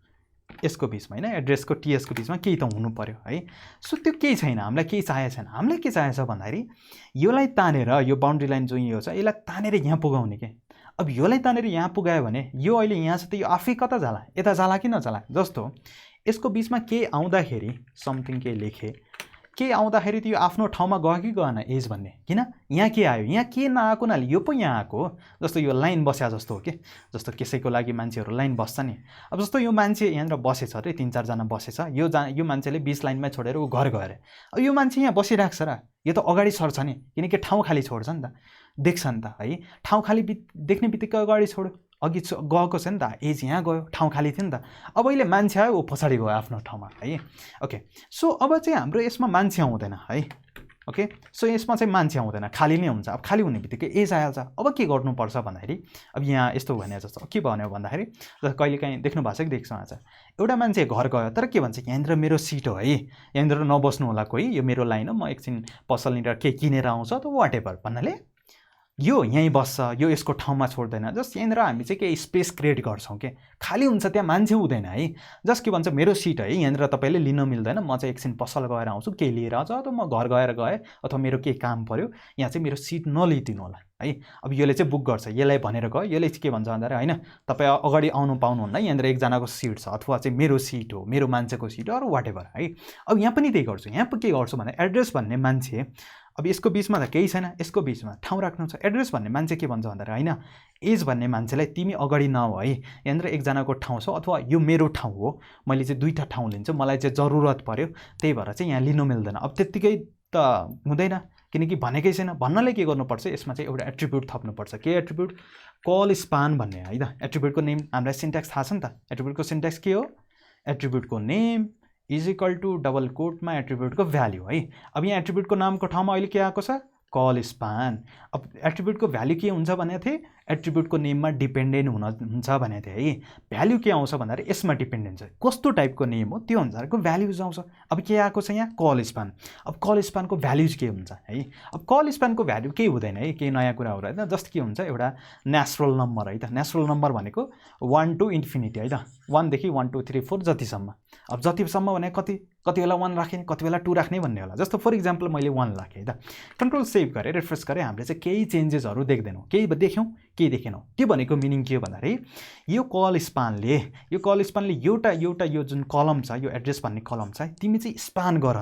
यसको बिचमा हैन एड्रेसको टीएसको बिचमा केही त हुनु पर्यो है सो त्यो केही छैन हामीलाई केही चाहिएको छैन हामीलाई के चाहिएको छ भन्दाखेरि योलाई तानेर यो बाउन्ड्री लाइन जो यो छ यसलाई तानेर यहाँ पुगाउने के अब योलाई तानेर यहाँ पुगायो भने यो अहिले यहाँ छ त यो आफै कता जाला यता जाला कि नजाला जस्तो यसको बिचमा के आउँदाखेरि समथिङ के लेखे के आउँदाखेरि त यो आफ्नो ठाउँमा गयो कि गएन एज भन्ने किन यहाँ के आयो यहाँ के नआएको नाले यो पो यहाँ आएको हो जस्तो यो लाइन बस्या जस्तो हो कि जस्तो कसैको लागि मान्छेहरू लाइन बस्छ नि अब जस्तो यो मान्छे यहाँनिर बसेछ अरे 3-4 जना बसेछ यो मान्छेले 20 लाइनमा छोडेर ऊ घर गएर अब यो मान्छे यहाँ बसिरहेको छ र यो त अगाडि सर्छ नि किनकि ठाउँ खाली छोड्छ नि त देख्छ नि त है ठाउँ खाली देख्ने बित्तिकै अगाडि छोड्यो अघि गएको छ नि त एज यहाँ गयो ठाउँ खाली थियो नि त अब अहिले मान्छे आयो ऊ पछाडि गयो आफ्नो ठाउँमा है ओके सो अब चाहिँ हाम्रो यसमा मान्छे आउँदैन है ओके सो यसमा चाहिँ मान्छे आउँदैन खाली नै हुन्छ अब खाली हुने बित्तिकै एज आइहाल्छ अब के गर्नुपर्छ भन्दाखेरि अब यहाँ यस्तो भने जस्तो के भन्यो भन्दाखेरि कहिलेकाहीँ देख्नु भएको छ कि देख्छ आज एउटा मान्छे घर गयो तर के भन्छ यहाँनिर मेरो सिट हो है यहाँनिर नबस्नु होला कोही यो मेरो लाइन हो म एकछिन पसलनिर के किनेर आउँछ त वाट एभर भन्नाले यो यहीँ बस्छ यो यसको ठाउँमा छोड्दैन जस्ट यहाँनिर हामी चाहिँ केही स्पेस क्रिएट गर्छौँ के खाली हुन्छ त्यहाँ मान्छे हुँदैन है जस्ट के भन्छ मेरो सिट है यहाँनिर तपाईँले लिन मिल्दैन म चाहिँ एकछिन पसल गएर आउँछु केही लिएर आउँछु अथवा म घर गएर गएँ अथवा मेरो केही काम पऱ्यो यहाँ चाहिँ मेरो सिट नलिदिनु होला है अब यसले चाहिँ बुक गर्छ यसलाई भनेर गयो यसले चाहिँ के भन्छ भन्दाखेरि होइन तपाईँ अगाडि आउनु पाउनुहुन्न यहाँनिर एकजनाको सिट छ अथवा चाहिँ मेरो सिट हो मेरो मान्छेको सिट हो अरू वाट एभर है अब यहाँ पनि त्यही गर्छु यहाँ के गर्छु भने एड्रेस भन्ने मान्छे अब यसको बिचमा त केही छैन यसको बिचमा ठाउँ राख्नु छ एड्रेस भन्ने मान्छे के भन्छ भन्दाखेरि होइन एज भन्ने मान्छेलाई तिमी अगाडि नहो है यहाँनिर एकजनाको ठाउँ छ अथवा यो मेरो ठाउँ हो मैले चाहिँ 2टा ठाउँ लिन्छु मलाई चाहिँ जरुरत पर्यो त्यही भएर चाहिँ यहाँ लिनु मिल्दैन अब त्यत्तिकै त हुँदैन किनकि भनेकै छैन भन्नलाई के गर्नुपर्छ यसमा चाहिँ एउटा एट्रिब्युट थप्नुपर्छ के एट्रिब्युट कल स्पान भन्ने है त एट्रिब्युटको नेम हामीलाई सिन्ट्याक्स थाहा छ नि त एट्रिब्युटको सिन्ट्याक्स के हो एट्रिब्युटको name is equal to double कोटमा एट्रिब्युटको भ्याल्यु है अब यहाँ एट्रिब्युटको नामको ठाउँमा अहिले के आएको छ कल स्पान अब एट्रिब्युटको भ्याल्यु के हुन्छ भनेको थिएँ एट्रिब्युटको नेममा डिपेन्डेन्ट हुन्छ भनेको थिएँ है भ्याल्यु के आउँछ भन्दाखेरि यसमा डिपेन्डेन्ट छ कस्तो टाइपको नेम हो त्यो अनुसारको भ्याल्युज आउँछ अब के आएको छ यहाँ कल स्पान अब कल स्पानको भ्याल्युज के हुन्छ है अब कल स्पानको भ्याल्यु केही हुँदैन है केही नयाँ कुरा हो होइन जस्ट के हुन्छ एउटा नेचुरल नम्बर है त नेचुरल नम्बर भनेको 1 to इन्फिनिटी है त 1 देखि 1 2 3 4 जतिसम्म अब जतिसम्म भने कति बेला 1 राख्ने कति बेला 2 राख्ने भन्ने होला जस्तो फर इक्जाम्पल मैले 1 राखेँ है त कन्ट्रोल सेभ गरेँ रिफ्रेस गरेँ हामीले चाहिँ केही चेन्जेसहरू देख्दैनौँ केही देख्यौँ केही देखेनौँ त्यो भनेको मिनिङ के हो भन्दाखेरि यो कल स्पानले एउटा यो जुन कलम छ यो एड्रेस भन्ने कलम छ तिमी चाहिँ स्पान गर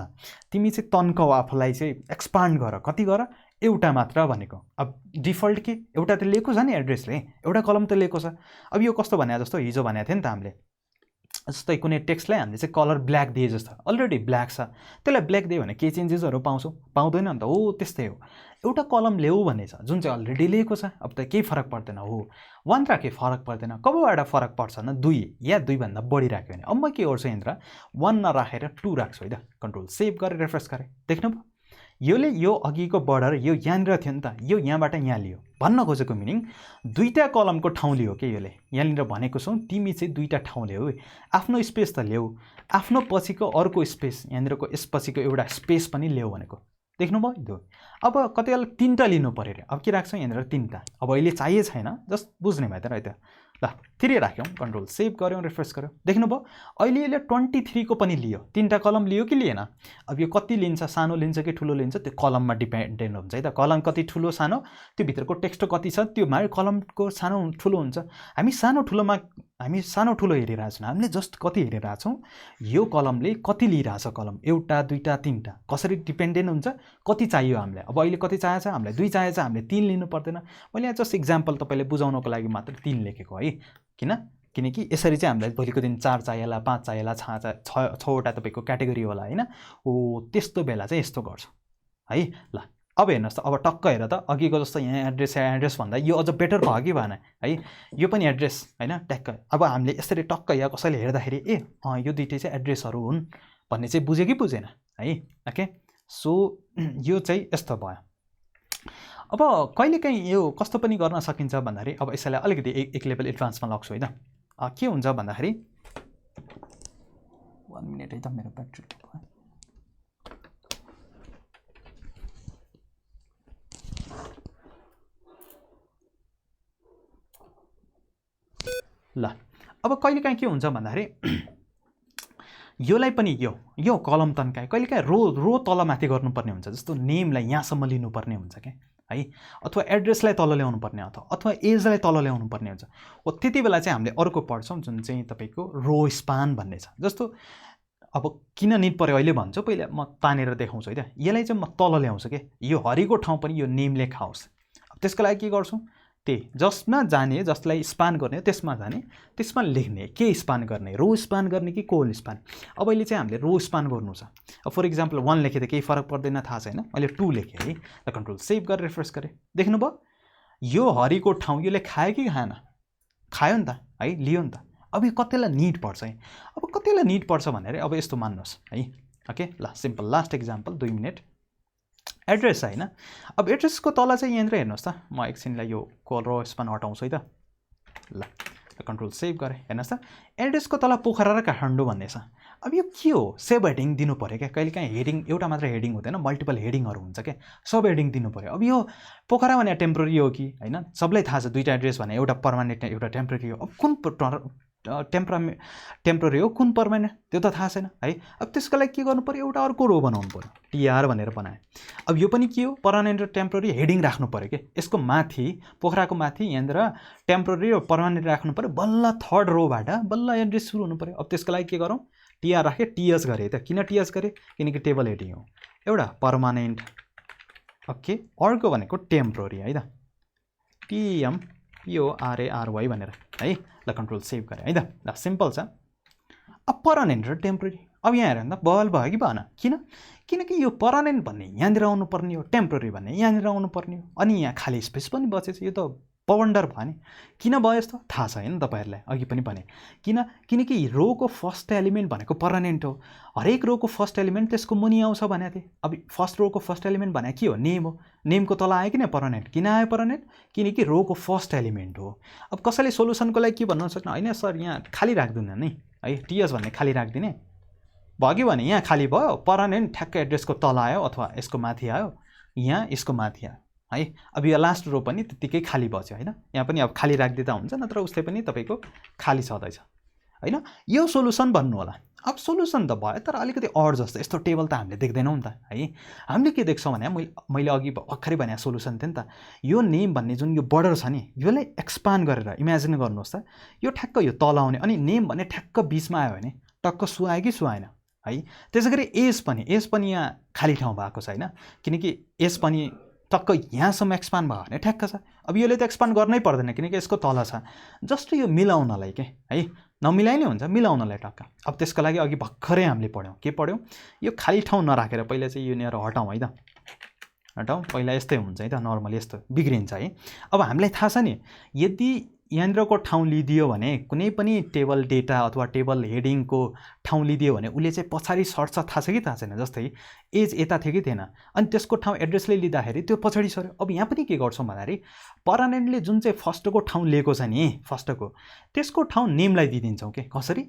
तिमी चाहिँ तन्काउ आफूलाई चाहिँ एक्सपान्ड गर कति गर एउटा मात्र भनेको अब डिफल्ट के एउटा त लिएको छ नि एड्रेसले एउटा कलम त लिएको छ अब यो कस्तो भने जस्तो हिजो भनेको थियो नि त हामीले जस्तै कुनै टेक्स्टलाई हामीले चाहिँ कलर ब्ल्याक दिए जस्तो अलरेडी ब्ल्याक छ त्यसलाई ब्ल्याक दियो भने के चेन्जेसहरू पाउँछौँ पाउँदैन नि त हो त्यस्तै हो एउटा कलम ल्याऊ भन्ने छ जुन चाहिँ अलरेडी लिएको छ अब त केही फरक पर्दैन हो 1 राखे फरक पर्दैन कबबाट फरक पर्छ न 2 या 2 भन्दा बढी राख्यो भने अब म के गर्छु यहाँनिर 1 नराखेर 2 राख्छु है त कन्ट्रोल सेभ गरेर रिफ्रेस गरेँ देख्नुभयो योले यो अघिको बर्डर यो यहाँनिर थियो नि त यो यहाँबाट यहाँ लियो भन्न खोजेको मिनिङ 2टा कलमको ठाउँ लियो के योले यहाँनिर भनेको छौँ तिमी चाहिँ 2टा ठाउँ ल्याऊ आफ्नो स्पेस त ल्याऊ आफ्नो पछिको अर्को स्पेस यहाँनिरको यसपछिको एउटा स्पेस पनि ल्याऊ भनेको देख्नुभयो अब कति बेला 3टा लिनु पर्यो अरे अब के राख्छौँ यहाँनिर 3टा अब अहिले चाहिए छैन जस्ट बुझ्ने भयो त है त ल 3 राख्यौँ, कन्ट्रोल सेभ गऱ्यौँ, रिफ्रेस गऱ्यौँ, देख्नुभयो अहिले यसले 23 को पनि लियो, 3टा कलम लियो कि लिएन। अब यो कति लिन्छ, सानो लिन्छ कि ठुलो लिन्छ त्यो कलममा डिपेन्डेन्ट हुन्छ है त। कलम कति ठुलो सानो, त्यो भित्रको टेक्स्ट कति छ त्यो मा कलमको सानो ठुलो हुन्छ। हामी सानो ठुलो हेरिरहेछौँ, हामीले जस्ट कति हेरिरहेछौँ, यो कलमले कति लिइरहेछ, कलम 1 2 3टा कसरी डिपेन्डेन्ट हुन्छ, कति चाहियो हामीलाई। अब अहिले कति चाहिएको छ, हामीलाई 2 चाहिएको छ, हामीले 3 लिनु पर्दैन। मैले यहाँ जस्ट इक्जाम्पल तपाईँले बुझाउनको लागि मात्र 3 लेखेको है, किनकि यसरी चाहिँ हामीलाई भोलिको दिन 4 चाहिएला, 5 चाहिएला, 6वटा तपाईँको क्याटेगोरी होला होइन। हो त्यस्तो बेला चाहिँ यस्तो गर्छ है। ल अब हेर्नुहोस् त, अब टक्क हेर त, अघिको जस्तो यहाँ एड्रेस भन्दा यो अझ बेटर भयो कि भएन है। यो पनि एड्रेस होइन, ट्याक्क। अब हामीले यसरी टक्क या कसैले हेर्दाखेरि यो दुइटै चाहिँ एड्रेसहरू हुन् भन्ने चाहिँ बुझ्यो कि बुझेन है। ओके, सो यो चाहिँ यस्तो भयो। अब कहिलेकाहीँ यो कस्तो पनि गर्न सकिन्छ भन्दाखेरि, अब यसैलाई अलिकति एक लेभल एडभान्समा लग्छु है त। के हुन्छ भन्दाखेरि 1 मिनट है त, मेरो ब्याट्री भयो। ल अब कहिलेकाहीँ के हुन्छ भन्दाखेरि योलाई पनि यो कलम तन्काए कहिलेकाहीँ रो तलमाथि गर्नुपर्ने हुन्छ। जस्तो नेमलाई यहाँसम्म लिनुपर्ने हुन्छ क्या है, अथवा एड्रेसलाई तल ल्याउनु पर्ने अथवा एजलाई तल ल्याउनु पर्ने हुन्छ। हो त्यति बेला चाहिँ हामीले अर्को पढ्छौँ जुन चाहिँ तपाईँको रो स्पान भन्ने छ। जस्तो अब किन निड पऱ्यो अहिले भन्छु, पहिला म तानेर देखाउँछु है त। यसलाई चाहिँ म तल ल्याउँछु कि यो हरिको ठाउँ पनि यो नेम लेखाओस्। अब त्यसको लागि के गर्छौँ, त्यही जसमा जाने, जसलाई स्पान गर्ने त्यसमा जाने, त्यसमा लेख्ने, के स्पान गर्ने, रो स्पान गर्ने कि कोल स्पान। अब अहिले चाहिँ हामीले रो स्पान गर्नु छ। अब फर इक्जाम्पल 1 लेखेँ त केही फरक पर्दैन, थाहा छैन, मैले 2 लेखेँ है। र कन्ट्रोल सेभ गरेर रिफ्रेस गरेँ, देख्नुभयो यो हरिको ठाउँ यसले खायो कि खाएन, खायो नि त है, लियो नि त। अब यो कतिलाई निड पर्छ है, अब कतिलाई निड पर्छ भनेर अब यस्तो मान्नुहोस् है। ओके, ल simple last example 2 minute. Address होइन, अब एड्रेसको तल चाहिँ यहाँनिर हेर्नुहोस् त, म एकछिनलाई यो रो स्पान हटाउँछु है त। ल कन्ट्रोल सेभ गरेँ, हेर्नुहोस् त एड्रेसको तल पोखरा र काठमाडौँ भन्ने छ। अब यो के हो, सब हेडिङ दिनु पऱ्यो क्या। कहिलेकाहीँ हेडिङ एउटा मात्र हेडिङ हुँदैन, मल्टिपल हेडिङहरू हुन्छ क्या, सब हेडिङ दिनु पऱ्यो। अब यो पोखरा भने टेम्पोररी हो कि होइन, सबलाई थाहा छ 2टा एड्रेस भने एउटा पर्मानेन्ट एउटा टेम्पोररी हो। अब कुन टेम्पोररी हो कुन पर्मानेन्ट त्यो त थाहा छैन है। अब त्यसको लागि के गर्नु पऱ्यो, एउटा अर्को रो बनाउनु पऱ्यो, टिआर भनेर बनाएँ। अब यो पनि के हो, पर्मानेन्ट र टेम्पोररी हेडिङ राख्नु पऱ्यो कि। यसको माथि पोखराको माथि यहाँनिर टेम्पोररी र पर्मानेन्ट राख्नु पऱ्यो, बल्ल 3rd रोबाट बल्ल एड्रेस सुरु हुनु पऱ्यो। अब त्यसको लागि के गरौँ, टिआर राखेँ, टिएस गरेँ त। किन टिएस गरेँ, किनकि टेबल हेडिङ हो। एउटा पर्मानेन्ट, ओके, अर्को भनेको टेम्पोररी है त, TMPORARY भनेर है। ल कन्ट्रोल सेभ गरेँ है त। ल सिम्पल छ। अब पर्मानेन्ट र टेम्पोररी, अब यहाँ हेर त बल भयो कि भएन, किनकि यो पर्मानेन्ट भन्ने यहाँनिर आउनुपर्ने हो, टेम्पोररी भन्ने यहाँनिर आउनुपर्ने हो, अनि यहाँ खाली स्पेस पनि बचेछ। यो त पवन्डर भयो नि। किन भयो यस्तो थाहा छैन तपाईँहरूलाई, अघि पनि भने किनकि रोको फर्स्ट एलिमेन्ट भनेको पर्मानेन्ट हो। हरेक रोको फर्स्ट एलिमेन्ट त्यसको मुनि आउँछ भनेको थिएँ। अब फर्स्ट रोको फर्स्ट एलिमेन्ट भने के हो, नेम हो। नेमको तल आयो कि न पर्मानेन्ट, किन आयो पर्मानेन्ट, किनकि रोको फर्स्ट एलिमेन्ट हो। अब कसैले सोल्युसनको लागि के भन्नु सक्नु, होइन सर यहाँ खाली राखिदिनु नि है, टिएस भन्ने खाली राखिदिने भयो कि भने यहाँ खाली भयो, पर्मानेन्ट ठ्याक्क एड्रेसको तल आयो अथवा यसको माथि आयो, यहाँ यसको माथि आयो है। अब यो लास्ट रो पनि त्यत्तिकै खाली बच्यो होइन, यहाँ पनि अब खाली राखिदिँदा हुन्छ, नत्र उसले पनि तपाईँको खाली छँदैछ होइन। यो सोल्युसन भन्नु होला। अब सोल्युसन त भयो, तर अलिकति अड जस्तो यस्तो टेबल त हामीले देख्दैनौँ नि त है। हामीले के देख्छौँ भने मैले अघि भर्खरै भने सोल्युसन थियो नि त, यो नेम भन्ने जुन यो बर्डर छ नि, यसलाई एक्सपान्ड गरेर इमेजिन गर्नुहोस् त, यो ठ्याक्क यो तल आउने, अनि नेम भन्ने ठ्याक्क बिचमा आयो भने टक्क सुहायो कि सुहाएन है। त्यसै गरी एज पनि यहाँ खाली ठाउँ भएको छ होइन, किनकि एज पनि टक्क यहाँसम्म एक्सपान्ड भयो भने ठ्याक्क छ। अब यसले त एक्सपान्ड गर्नै पर्दैन किनकि यसको तल छ, जस्ट यो मिलाउनलाई के है, नमिलाइ नै हुन्छ, मिलाउनलाई टक्क। अब त्यसको लागि अघि भर्खरै हामीले पढ्यौँ, के पढ्यौँ, यो खाली ठाउँ नराखेर पहिला चाहिँ यो यहाँनिर हटाउँ है त, हटाउँ। पहिला यस्तै हुन्छ है त, नर्मली यस्तो बिग्रिन्छ है। अब हामीलाई थाहा छ नि, यदि यहाँनिरको ठाउँ लिदियो भने, कुनै पनि टेबल डेटा अथवा टेबल हेडिङको ठाउँ लिदियो भने उसले चाहिँ पछाडि सर्छ, थाहा छ कि थाहा छैन। जस्तै एज यता थियो कि थिएन, अनि त्यसको ठाउँ एड्रेसले लिँदाखेरि त्यो पछाडि सर्यो। अब यहाँ पनि के गर्छौँ भन्दाखेरि पर्मानेन्टले जुन चाहिँ फर्स्टको ठाउँ लिएको छ नि, फर्स्टको त्यसको ठाउँ नेमलाई दिइदिन्छौँ के, कसरी,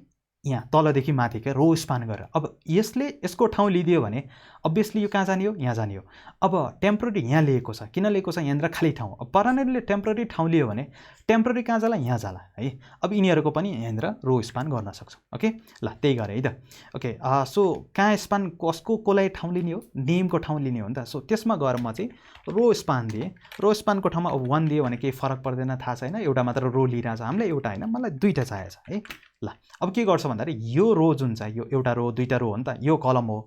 यहाँ तलदेखि माथि क्या रो स्पान गरेर। अब यसले यसको ठाउँ लिदियो भने अभियसली यो कहाँ जाने हो, यहाँ जाने हो। अब टेम्पोररी यहाँ लिएको छ, किन लिएको छ, यहाँनिर खाली ठाउँ। अब पर्मानेन्टले टेम्पोररी ठाउँ लियो भने टेम्पोररी कहाँ जाला, यहाँ जाला है। अब यिनीहरूको पनि यहाँनिर रो स्पान गर्न सक्छौँ। ओके ल त्यही गरेँ है त। ओके सो कहाँ स्पान कसको कोलाई ठाउँ लिने हो, नेमको ठाउँ लिने हो नि त। सो त्यसमा गएर म चाहिँ रो स्पान दिएँ। रो स्पानको ठाउँमा अब 1 दियो भने केही फरक पर्दैन, थाहा छैन, एउटा मात्र रो लिइरहेछ हामीलाई, एउटा होइन मलाई दुईवटा चाहिएको छ है। ल अब के गर्छ भन्दाखेरि यो रो जुन छ, यो एउटा रो दुईवटा रो हो नि त, यो कलम हो,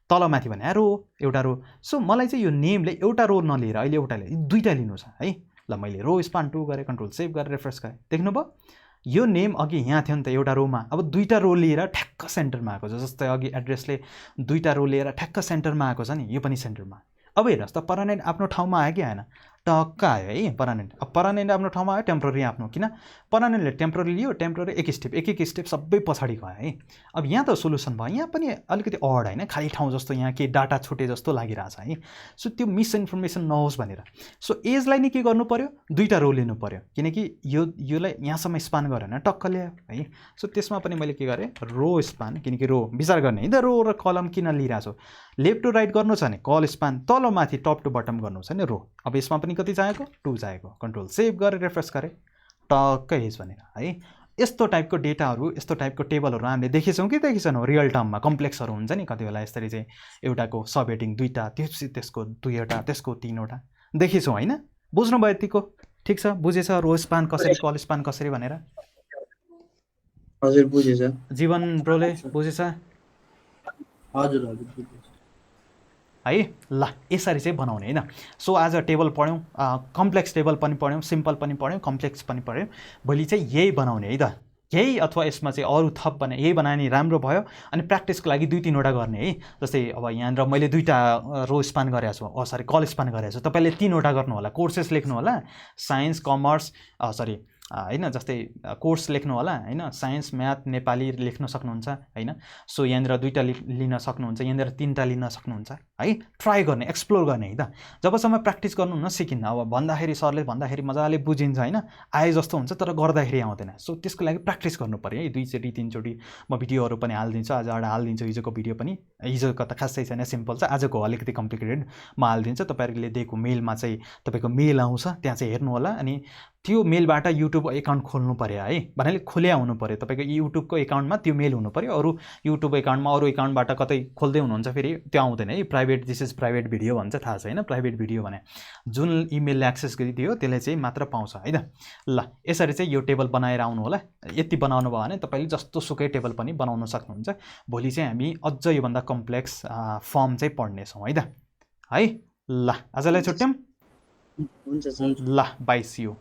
तलमाथि भने रो एउटा रो। सो मलाई चाहिँ यो नेमले एउटा रो नलिएर अहिले एउटा दुईवटा लिनु छ है। ल मैले रो स्पान 2 गरेँ, कन्ट्रोल सेभ गरेर रिफ्रेस गरेँ, देख्नुभयो यो नेम अघि यहाँ थियो नि त एउटा रोमा, अब दुईवटा रो लिएर ठ्याक्क सेन्टरमा आएको छ। जस्तै अघि एड्रेसले दुईवटा रो लिएर ठ्याक्क सेन्टरमा आएको छ नि, यो पनि सेन्टरमा। अब हेर्नुहोस् त पर्मानेन्ट आफ्नो ठाउँमा आयो कि आएन, टक्क आयो है पर्मानेन्ट। अब पर्मानेन्ट आफ्नो ठाउँमा आयो, टेम्पोररी आफ्नो, किन पर्मानेन्टले टेम्पोररी लियो, टेम्पोररी एक स्टेप सबै पछाडि गयो है। अब यहाँ त सोल्युसन भयो, यहाँ पनि अलिकति अड होइन, खाली ठाउँ जस्तो यहाँ के डाटा छुटे जस्तो लागिरहेछ है। सो त्यो मिसइन्फर्मेसन नहोस् भनेर सो एजलाई नि के गर्नु पर्यो, दुईवटा रो लिनु पर्यो, किनकि योलाई यहाँसम्म स्पान गरेन टक्क ल्यायो है। सो त्यसमा पनि मैले के गरेँ, रो स्पान, किनकि रो विचार गर्ने है त, रो र कलम किन लिइरहेको छु, लेफ्ट टु राइट गर्नु छ भने कल स्पान, तल माथि टप टु बटम गर्नु छ नि रो। अब यसमा पनि कति चाहिएको, 2 चाहिएको, कन्ट्रोल सेभ गरेर रिफ्रेस गरेँ, टक्क एज भनेर है। यस्तो टाइपको डेटाहरू, यस्तो टाइपको टेबलहरू हामीले देखेछौँ कि देखेछौँ, रियल टर्ममा कम्प्लेक्सहरू हुन्छ नि कति बेला यसरी चाहिँ, एउटाको सब हेडिङ 2टा, त्यसको 2वटा, त्यसको 3वटा देखेछौँ होइन। बुझ्नुभयो यतिको, ठिक छ, बुझेछ रो स्पान कसरी, कल स्पान कसरी भनेर? हजुर बुझेछ। जीवन ब्रोले बुझेछ? हजुर हजुर है। ल यसरी चाहिँ बनाउने होइन। सो आज टेबल पढ्यौँ, कम्प्लेक्स टेबल पनि पढ्यौँ, सिम्पल पनि पढ्यौँ, कम्प्लेक्स पनि पढ्यौँ। भोलि चाहिँ यही बनाउने है त, यही अथवा यसमा चाहिँ अरू थप बने, यही बनायो नि राम्रो भयो। अनि प्र्याक्टिसको लागि 2-3वटा गर्ने है। जस्तै अब यहाँनिर मैले 2टा रो स्पान गरेको छु, सरी कल स्पान गरेको छु, तपाईँले 3वटा गर्नु होला, कोर्सेस लेख्नु होला, साइन्स कमर्स सरी होइन, जस्तै कोर्स लेख्नु होला होइन, साइन्स म्याथ नेपाली लेख्न सक्नुहुन्छ होइन। सो यहाँनिर 2टा लिन सक्नुहुन्छ, यहाँनिर 3टा लिन सक्नुहुन्छ है। ट्राई गर्ने, एक्सप्लोर गर्ने है त। जबसम्म प्र्याक्टिस गर्नु नसिकिन्न, अब भन्दाखेरि सरले भन्दाखेरि मजाले बुझिन्छ होइन, आए जस्तो हुन्छ तर गर्दाखेरि आउँदैन। सो त्यसको लागि प्र्याक्टिस गर्नु पऱ्यो है। 2-3चोटि म भिडियोहरू पनि हालिदिन्छु, आज एउटा हालिदिन्छु, हिजोको भिडियो पनि, हिजोको त खासै छैन, सिम्पल छ, आजको अलिकति कम्प्लिकेटेड म हालिदिन्छु। तपाईँहरूले दिएको मेलमा चाहिँ तपाईँको मेल आउँछ, त्यहाँ चाहिँ हेर्नु होला। अनि त्यो मेलबाट युट्युब एकाउन्ट खोल्नु पऱ्यो है, भन्नाले खोल्या हुनु पऱ्यो तपाईँको युट्युबको एकाउन्टमा, त्यो मेल हुनु पऱ्यो। अरू युट्युब एकाउन्टमा अरू एकाउन्टबाट कतै खोल्दै हुनुहुन्छ फेरि त्यो आउँदैन है। Private, this is private video भन्छ, थाहा छैन प्राइभेट भिडियो भने जुन इमेलले एक्सेस गरिदियो त्यसले चाहिँ मात्र पाउँछ है त। ल यसरी चाहिँ यो टेबल बनाएर आउनु होला। यति बनाउनु भयो भने तपाईँले जस्तो सुकै टेबल पनि बनाउन सक्नुहुन्छ। भोलि चाहिँ हामी अझ योभन्दा कम्प्लेक्स फर्म चाहिँ पढ्नेछौँ है त है। ल आजलाई छुट्यौँ, हुन्छ सर। ल बाई, सी यू।